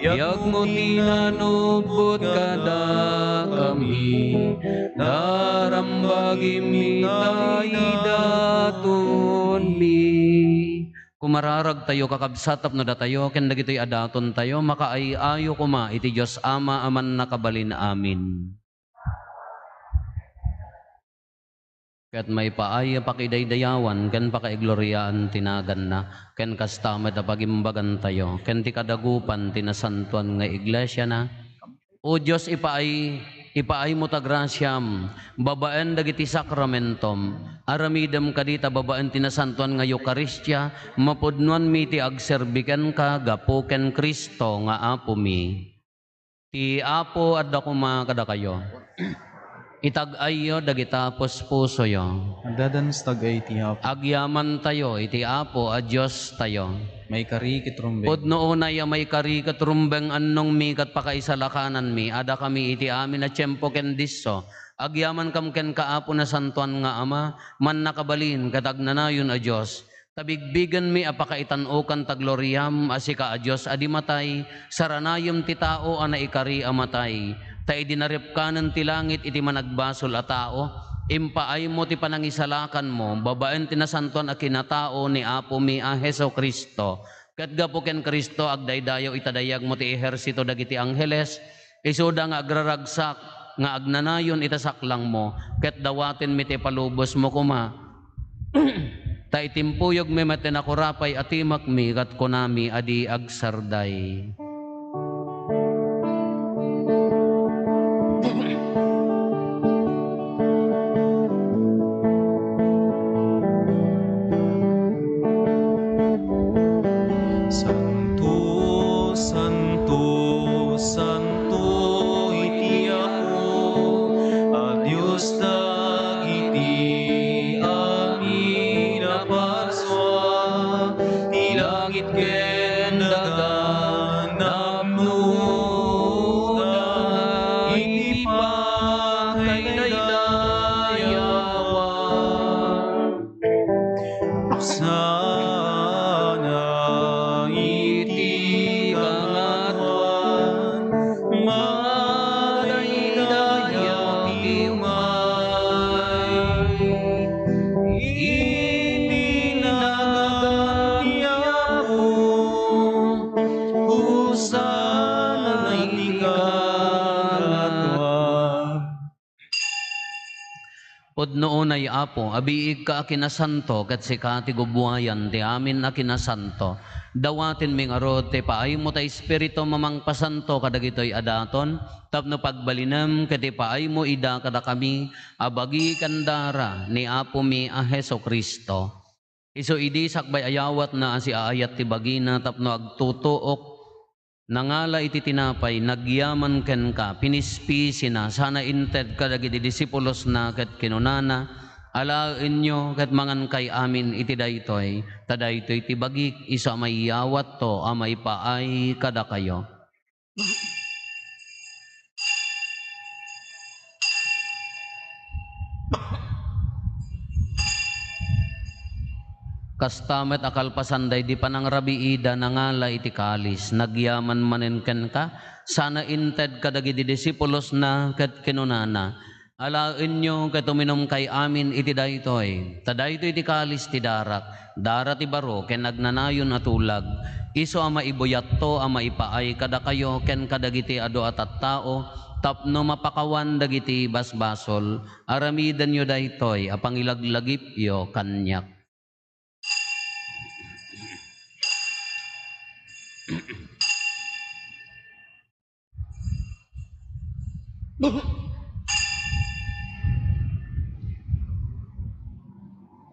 Biag mo tinanubot kada kami, darambagi mitay daton mi. Kumararag tayo kakabsatap no datayo ken dagitoy adaton tayo makaayayo kuma iti Dios Ama aman nakabalin amin. Ket may paaya pakidaydayawan ken pakaigloriaan tinagan na ken kastamet a pagimbagan tayo ken ti kadagupan tinasantuan nga iglesia na. O Dios ipaay mo ta grasyam babaen dagiti sakramentom aramidem kadita babaen tinasantuan nga Eukaristya mapudnuan mi ti agserbiken ka gapo ken Kristo nga apo mi. Ti apo adda kuma kada kayo. Itag-ayo dagita puspuso yo. Nagdadanas tagay ti Apo. Agyaman tayo iti apo a Dios tayo. May karikit rumbeng. Pudno una ya may karikat rumbeng annong mi kat pakaisalakanan mi ada kami iti amin na tiyempo ken disso. Agyaman kam ken kaapo na santuan nga ama man nakabalin katagnanayon a Dios. Tabigbigan mi apakaitanukan tagloriam asika a Dios adi matay saranayom ti tao ana ikari amatay Ta idinarip kanan ti langit iti managbasol a tao, impaay mo ti panangisalakan mo, babaen ti nasantuan a kinatao ni Apo mi a Heso Kristo. Ket gapo ken Kristo agdaydayaw itadayag mo ti ehersito dagiti angheles, isuda nga agraragsak nga agnanayon itasaklang mo, ket dawaten mi ti palubos mo kuma. Ta itimpuyog mi met nakurapay atimak mi kat kunami adi agsarday. Santo, Santo, Santo iti Apo, a Dios dagiti amin a parswa, ti langit ken daga napnuda, iti pakaydayawan. Sana iti kangatuan, madaydayaw ti umay. Itinaga ti Apo, husana iti kangatuan. Pudno unay Apo, abiig ka akinasanto, kat sika ti gubuayan ti amin akinasanto. Dawatin ming arod, ti paay mo ta Espiritu mamang pasanto kadagitoy adaton, tapno pagbalinem, kati paay mo ida kada kami, abagi kandara ni Apo mi a Heso Kristo. Iso idi sakbay ayawat na si aayat ti bagina, tapno agtutuok, nangala iti tinapay, nagyaman ken ka, pinispisi na, sana inted ka dagiti disipulos na ket kinunana, alaen nyo ket mangan kay amin iti daytoy, ta daytoy ti bagik, isa may yawat to, amay paay kada kayo. Kastamet akalpasanday di panangrabi ida nangala iti kalis, nagyaman manen ken ka, sana inted kadagiti disipulos na ket kinunana, alaen nyo ket uminom kay amin iti daytoy, ta daytoy iti kalis ti darak, dara ti baro ken nagnanayon atulag, iso ama ibuyat to ama ipaay kada kayo ken kadagiti adu at tao, tapno mapakawan dagiti basbasol, aramidan nyo daytoy apangilaglagip yo kanyak.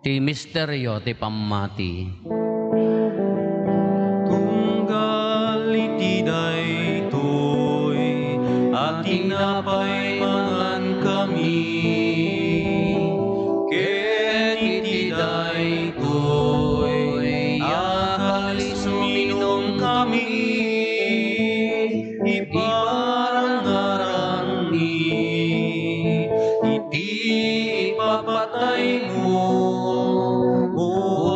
Ti misteryo ti pammati. Tunggal iti daytoy, at tinapay mangan kami. Ket iti daytoy, akalis uminom kami. Iparangaran ni, iti ipapatay mo. O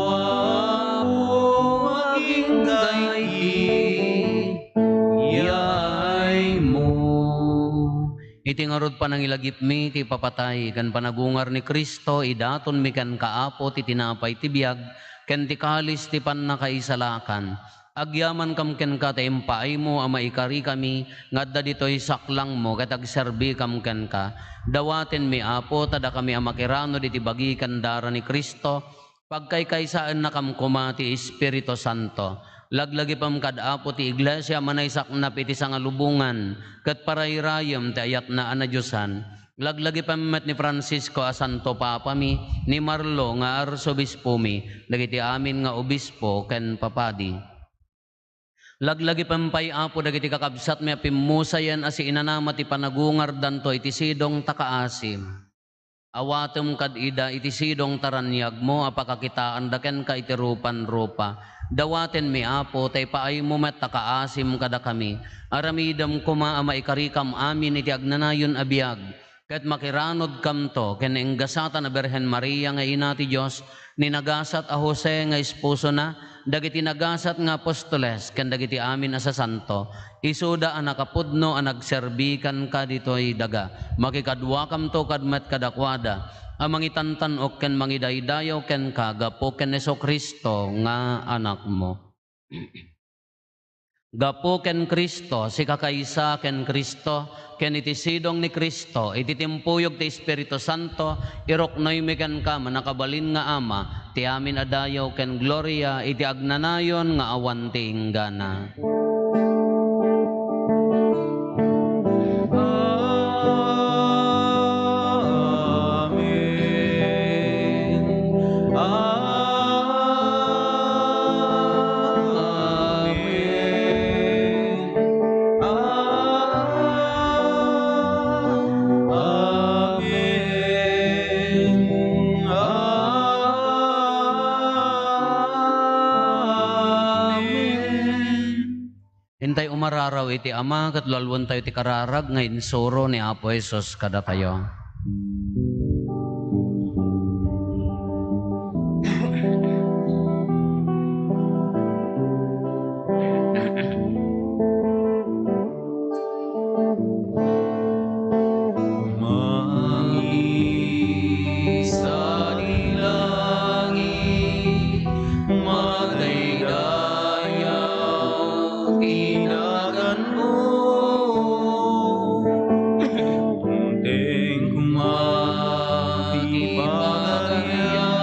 Apo, maging yay mo. Iti ngarod panangilagip mi ti papatay kan panagungar ni Kristo, idaton mi kan kaapo ti tinapay ti biag, ken ti kalis ti pannakaisalakan. Agyaman kam ken ka ta impaay mo ama ikari kami, ngadda ditoy saklang mo ket agserbi kam ken ka. Dawaten mi Apo tada kami amakirano diti bagi kandara ni Kristo, pagkaykaysaan na kam kuma ti Espiritu Santo. Laglagi pam kad Apo ti iglesia manaysak na piti sangalubungan, ket parayrayem ti ayat na anadyosan. Laglagi pammet ni Francisco a Santo Papa mi, ni Marlo nga arsobispo mi, dagiti amin nga obispo ken papadi. Laglagi pampay Apo dagiti kakabsat mi apimusayan asi inanama ti panagungar danto iti sidong takaasim. Awatem kad ida iti sidong taranyag mo apakakitaan daken ka iti rupan-rupa. Dawaten mi Apo tay paay mo met takaasim kada kami. Aramidam kuma ama ikarikam amin iti agnanayon abiyag. ket makiranod kamto ken enggasata na Birhen Maria nga ina ti Dios ninagasat a Jose nga esposo na dagiti nagasat nga apostoles ken dagiti amin a sasanto isuda a nakapudno a nagserbikan ka ditoy daga makikadwa kamto kadmet kadakwada a mangitantan ok ken mangidaydayaw ken kagapo ken Jesu-Kristo nga anak mo. Gapo ken Kristo, si kakaisa ken Kristo, ken iti sidong ni Kristo, iti timpuyog ti Espiritu Santo, iroknoy mi ken ka manakabalin nga Ama, ti amin adayaw ken gloria, iti agnanayon nga awan ti inggana. Hintay umararaw iti Ama, kat lalwan tayo ti kararag, nga insuro ni Apo Jesus kada tayo. Sa dilangit, magdaydayaw, inagan mo. Tungteng kumagibagaya,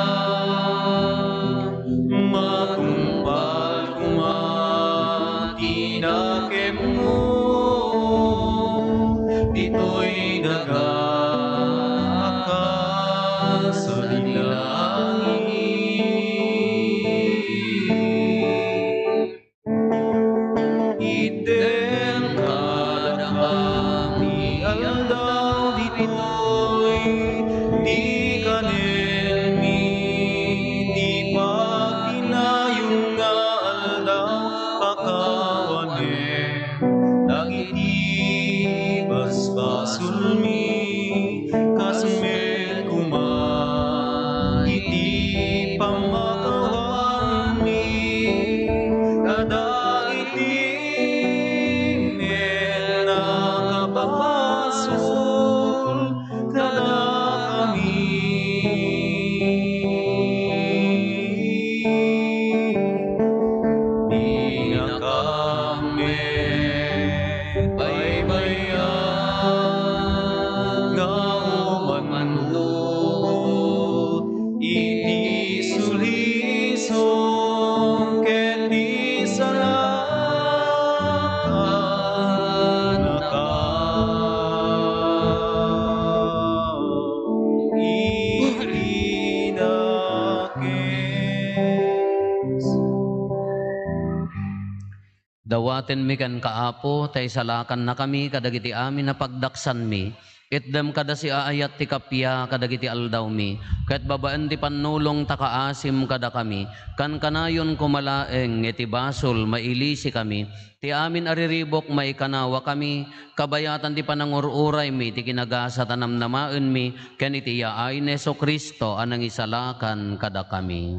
matumpal kumatinakep mo. Dito'y daga sa dilangit. Iten kada kami aldaw dito'y di kanelmi, di pagtinayong nga aldaw pakawanen. Dagiti basbasulmi kasmet kuma iti pamakawan mi kadagiti men nakabasul kada kami pinakame baybayan nga umanlugod iti sulisong ken di salakan itinakes. Dawaten mi kan kaapo, tay salakan na kami, kadagiti amin na pagdaksan mi. Itdem kada si aayat ti kapya, kadagiti aldaw mi. Kahit babaan ti panulong takaasim kada kami. Kan kanayon kumalaeng, iti basol, mailisi kami. Ti amin ariribok, maikanawa kami. Kabayatan ti panangururay mi, ti kinagasa tanamnamaen mi. Ken iti yaay ni Jesu-Kristo, anang isalakan kada kami.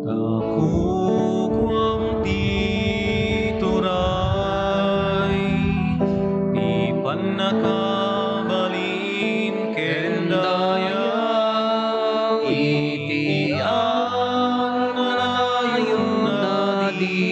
Kakukwang tituray, di panakabalin ken dayaw, itian nanayon nadi,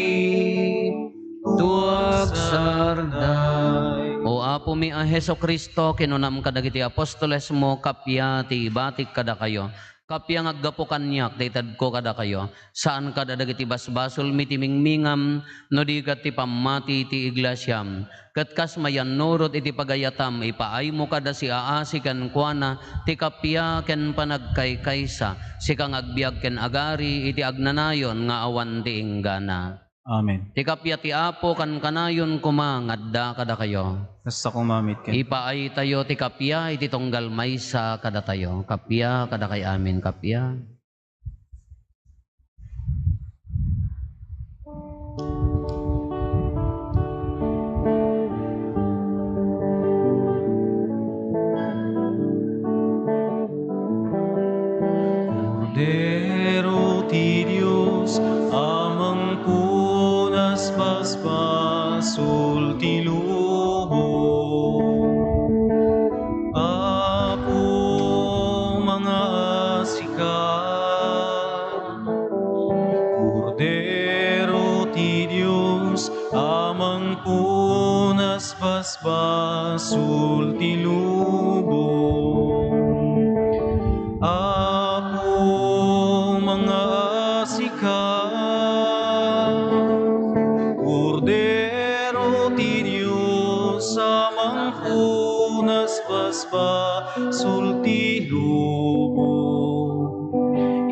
tuwag sarday. O Apo mi a Jesu-Kristo, kinunam kadagiti apostoles mo, kapya ti batik kada kayo. Kapya ngaggapo kanyak, daitad ko kada kayo. Saan kada dagiti basbasol mitimingmingam, no di kat ti pamati ti iglesyam. Katkas mayan nurot iti pagayatam, ipaay mo kada si aasi kan kuana, ti kapya ken panagkaykaysa, si kang agbiag ken agari, iti agnanayon nga awan ti inggana. Amen. Ti kapya ti Apo kan kanayon kumangadda kada kayo. Basta kumamit ka. Ipaay tayo ti kapya, iti tunggal maysa kada tayo. Kapya, kada kay amin kapya. Cordero ti Diyos, amang punas basbasul ti lubong. Apo mga asika, Cordero ti Diyos, amang punas basbasul ti lubong. Apo mga asika, Cordero ti Diyos, amang punas basbasul ti lubong.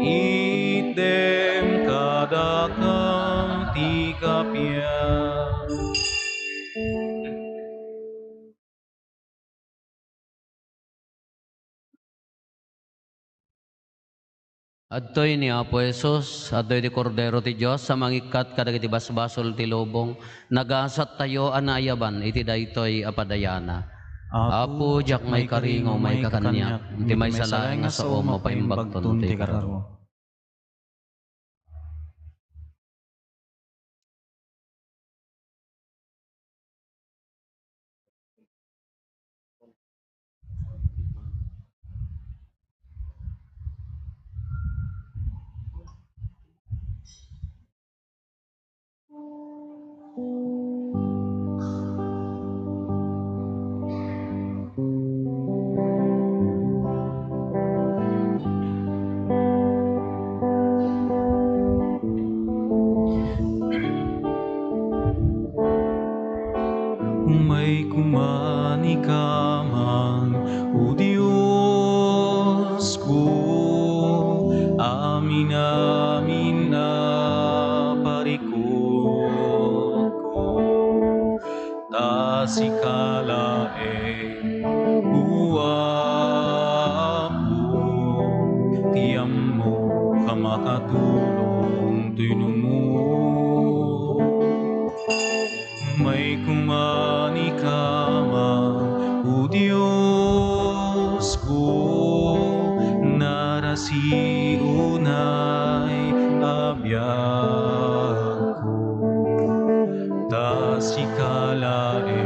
Item kadakam ti kapya. Adtoy ni Apo Jesus, adtoy di Kordero ti Diyos, sa mangikat kadagiti basbasol ti lubong, nagasat tayo anayaban, iti daytoy apadayana. Apo, jak may karingo, may kakanyak, iti may salay nga sa omo, paimbagton ti kararo. May kumani ka man, o Diyos ko, amin amin na parikot ko. Ta si kalae, uwapo, tiyam mo kamakatulong tinumo. May kumani ka man, o Diyos ko, narasi unay abiyag ko. Ta si kalae,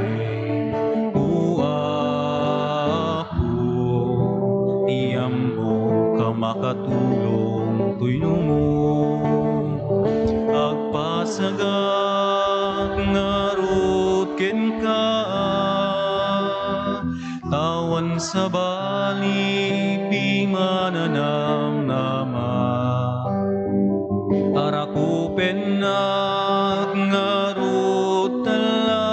uwapo, tiyam mo kamakatulong tuyno mo. Agpasagak ngarut ken ka, tawan sa bali pimananam nama. Arakupen nak ngarut tala,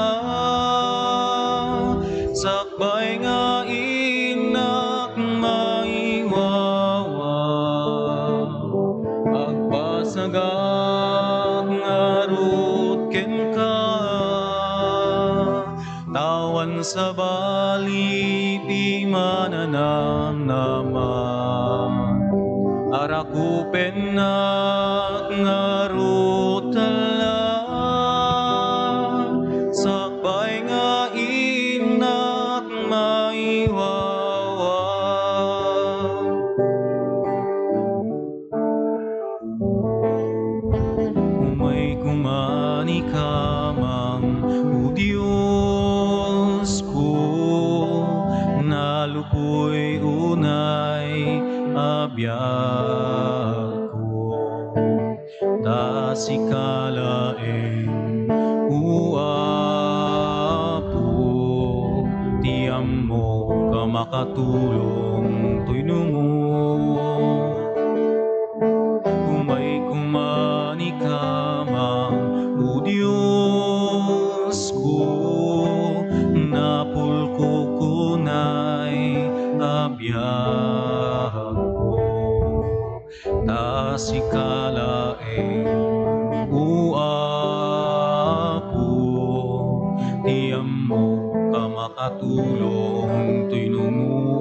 sakbay nga inak maiwawa. Agpasagak ngarut ken ka, tawan sa bali pimananam nama. Arakupen nak ngarut tala, sakbay nga inak maiwawa. Umay kumani ka man, o Diyos ko, nalukoy unay abiyag ko. Ta si kalaeng uwapo, tiyam mo kamakatulong tuyno mo. Umay kumani ka man, o Diyos ko, napulko kunay abiyag ko. Ta si kalaeng uwapo, tiyam mo kamakatulong tuyno mo.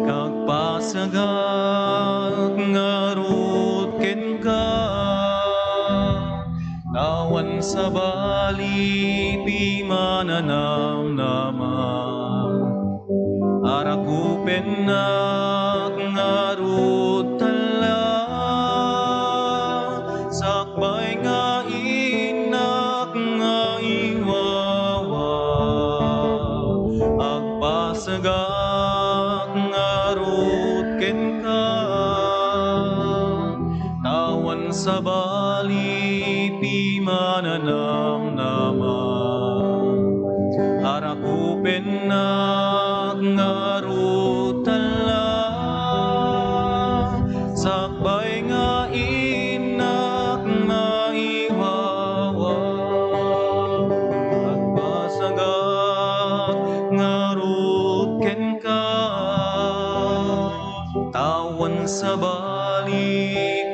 Kagpasagak ngarut ken ka, tawan sa bali pimananam nama. Arakupen nak ngarut sabali pimananam naman arakupen na ngarutala sakbay nga inak maiwawa agpasagak ngarut ken ka tawan sabali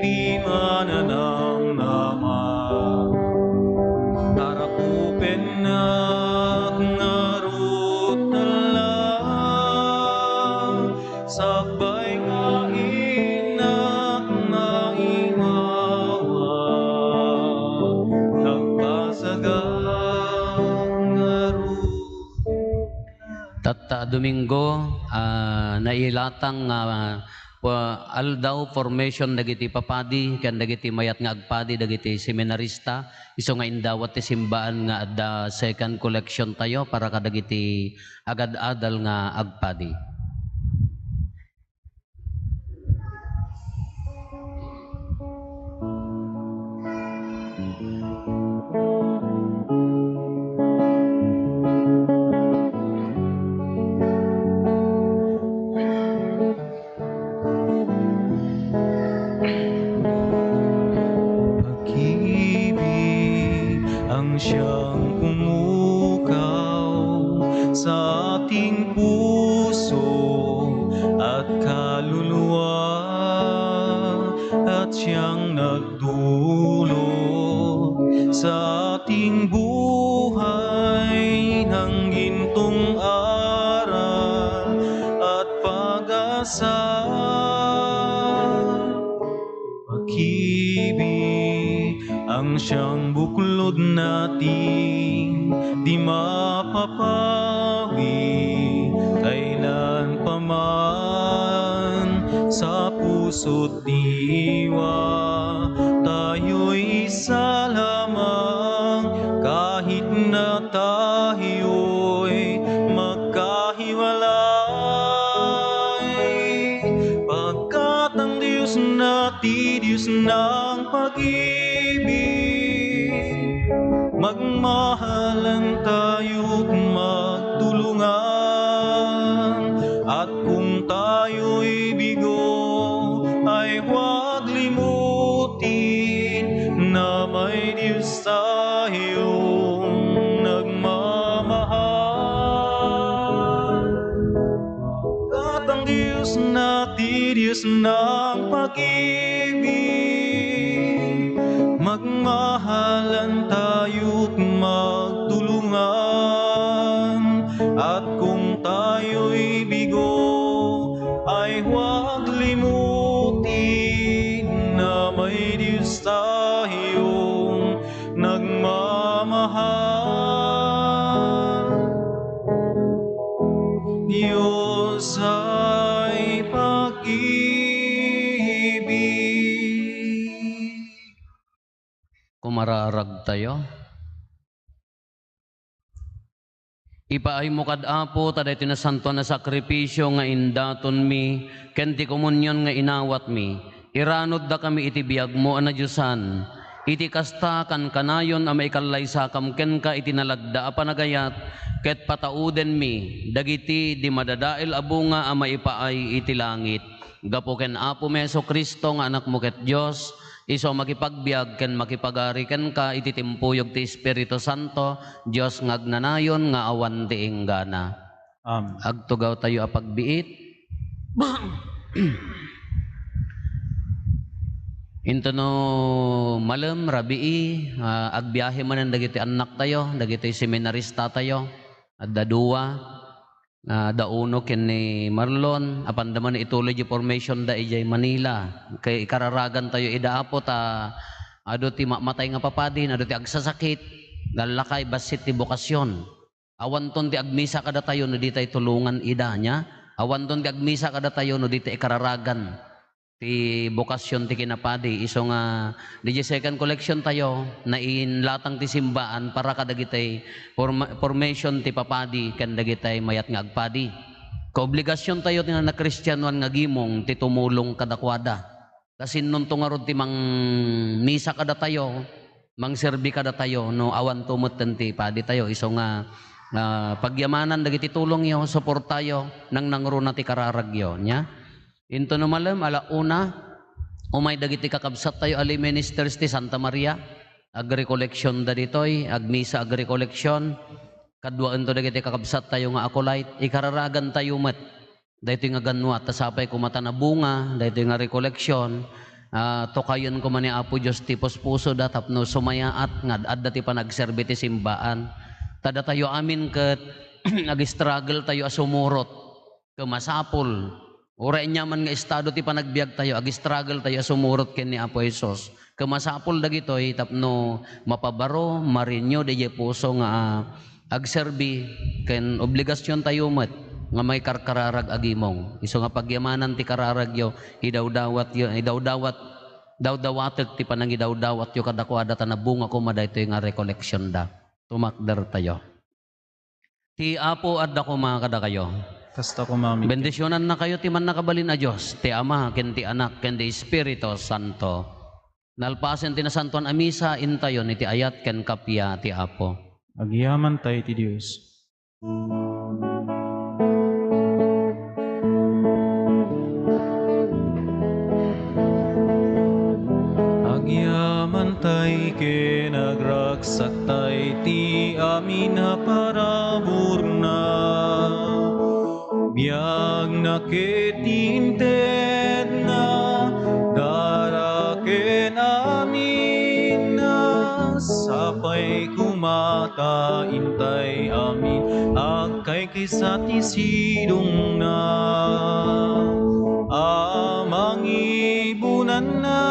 pimananam naman arakupen na ngarutala sakbay nga inak maiwawa nagpasagang ngarut. Tatta Domingo, nailatang aldaw formation dagiti papadi ken dagiti mayat nga agpadi dagiti seminarista iso nga indawat ti simbaan nga adda second collection tayo para kadagiti agad-adal nga agpadi. Pag-ibig ang siyang pumukaw sa ating puso at kaluluwa at siyang nagdulot sa ating buhay ng gintong aral at pag-asa. Pag-ibig ang siyang buklod nating di mapapawi kailan paman sa puso't diwa tayo'y isa lamang kahit na tayo'y magkahiwalay pagkat ang Diyos natin Diyos ng pag-ibig magmahalan tayo't magtulungan at kung tayo'y bigo ay huwag limutin na may Diyos tayong nagmamahal at ang Diyos natin Diyos ng pag-ibig magmahalan tayo't magtulungan at kung tayo'y bigo ay huwag limutin na may Diyos tayong nagmamahal. Diyos ay pag-ibig. Kumararag tayo. Ipaay mo kad apo taday tinasanto na sakripisyo nga indaton mi ken ti komunyon nga inawat mi iranod da kami iti biag mo ana Diyosan iti kasta kan kanayon a maikallaysa kam ken ka iti nalagda a panagayat ket patauden mi dagiti di madadael a bunga a maipaay iti langit gapo ken apo Meso Kristo nga anak mo ket Dios iso makipagbiag ken makipagari ken ka iti timpuyog ti Espiritu Santo Dios ngagnanayon nga awan ti enggana. Amen. Agtugaw tayo a pagbiit. Into no malam rabii agbiyahe man dagiti anak tayo dagiti seminarista tayo adda duwa dauno ken ni Marlon apandaman ituloy di formation da ijay Manila kay ikararagan tayo idaapo ta ado ti matay nga papadin ado ti agsasakit lalakay basit ti bokasyon awan ton ti agmisa kada tayo no di tay tulungan ida nya awan ton ti agmisa kada tayo no di tay ikararagan ti bokasyon ti kinapadi iso nga di second collection tayo na inlatang ti simbaan para kadagitay formation ti papadi ken dagitay mayat nga agpadi kaobligasyon tayo ti na Kristiyanuan nga gimong ti tumulong kadakwada Kasi nun tungarod ti mang misa kada tayo, mang serbi kada tayo, no awan tumot ti padi tayo, iso nga pagyamanan dagiti tulong yo, support tayo, nang nangruna ti kararagyo, nya? Into no malam, alauna, umay dagiti kakabsat tayo, ali ministers ti Santa Maria, agri-collection da ditoy, agmisa agri-collection, kadwa ento dagiti kakabsat tayo nga akolite, ikararagan tayo met, dahito nga ganwa, tasapay kumata na bunga, dahito nga recollection, tokayon ko man ni Apo Diyos tipos puso da tapno sumayaat nga adda ti panagserbi ti simbaan. Tada tayo amin ket nag-struggle tayo asumurot kemasapol. Ura nya man nga estado ti panagbiag tayo, ag-struggle tayo asumurot ken ni Apo Hesus. Kemasapol dagitoy tapno mapabaro, marinyo di puso nga agserbi ken obligasyon tayo met nga may karkararag agimong. Iso nga pagyamanan ti kararagyo, idawdawat ti panangidawdawat yo kadakwada ta nabunga ko maday ito nga recollection da. Tumakder tayo. Ti Apo adda ko mga kada kayo. Kasta ko mami. Bendisyonan na kayo ti man nakabalin na Diyos, ti Ama, ken ti Anak, ken ti Espiritu Santo. Nalpasen ti nasantuan amisa, intayon iti ayat ken kapya ti Apo. Agyaman tayo ti Diyos. Agyaman tay kinagragsak tay ti amin na paraburna. Biag na ketinted na daraken amin na sapay kumata intay amin agkay kisat isidong na amang ibunan na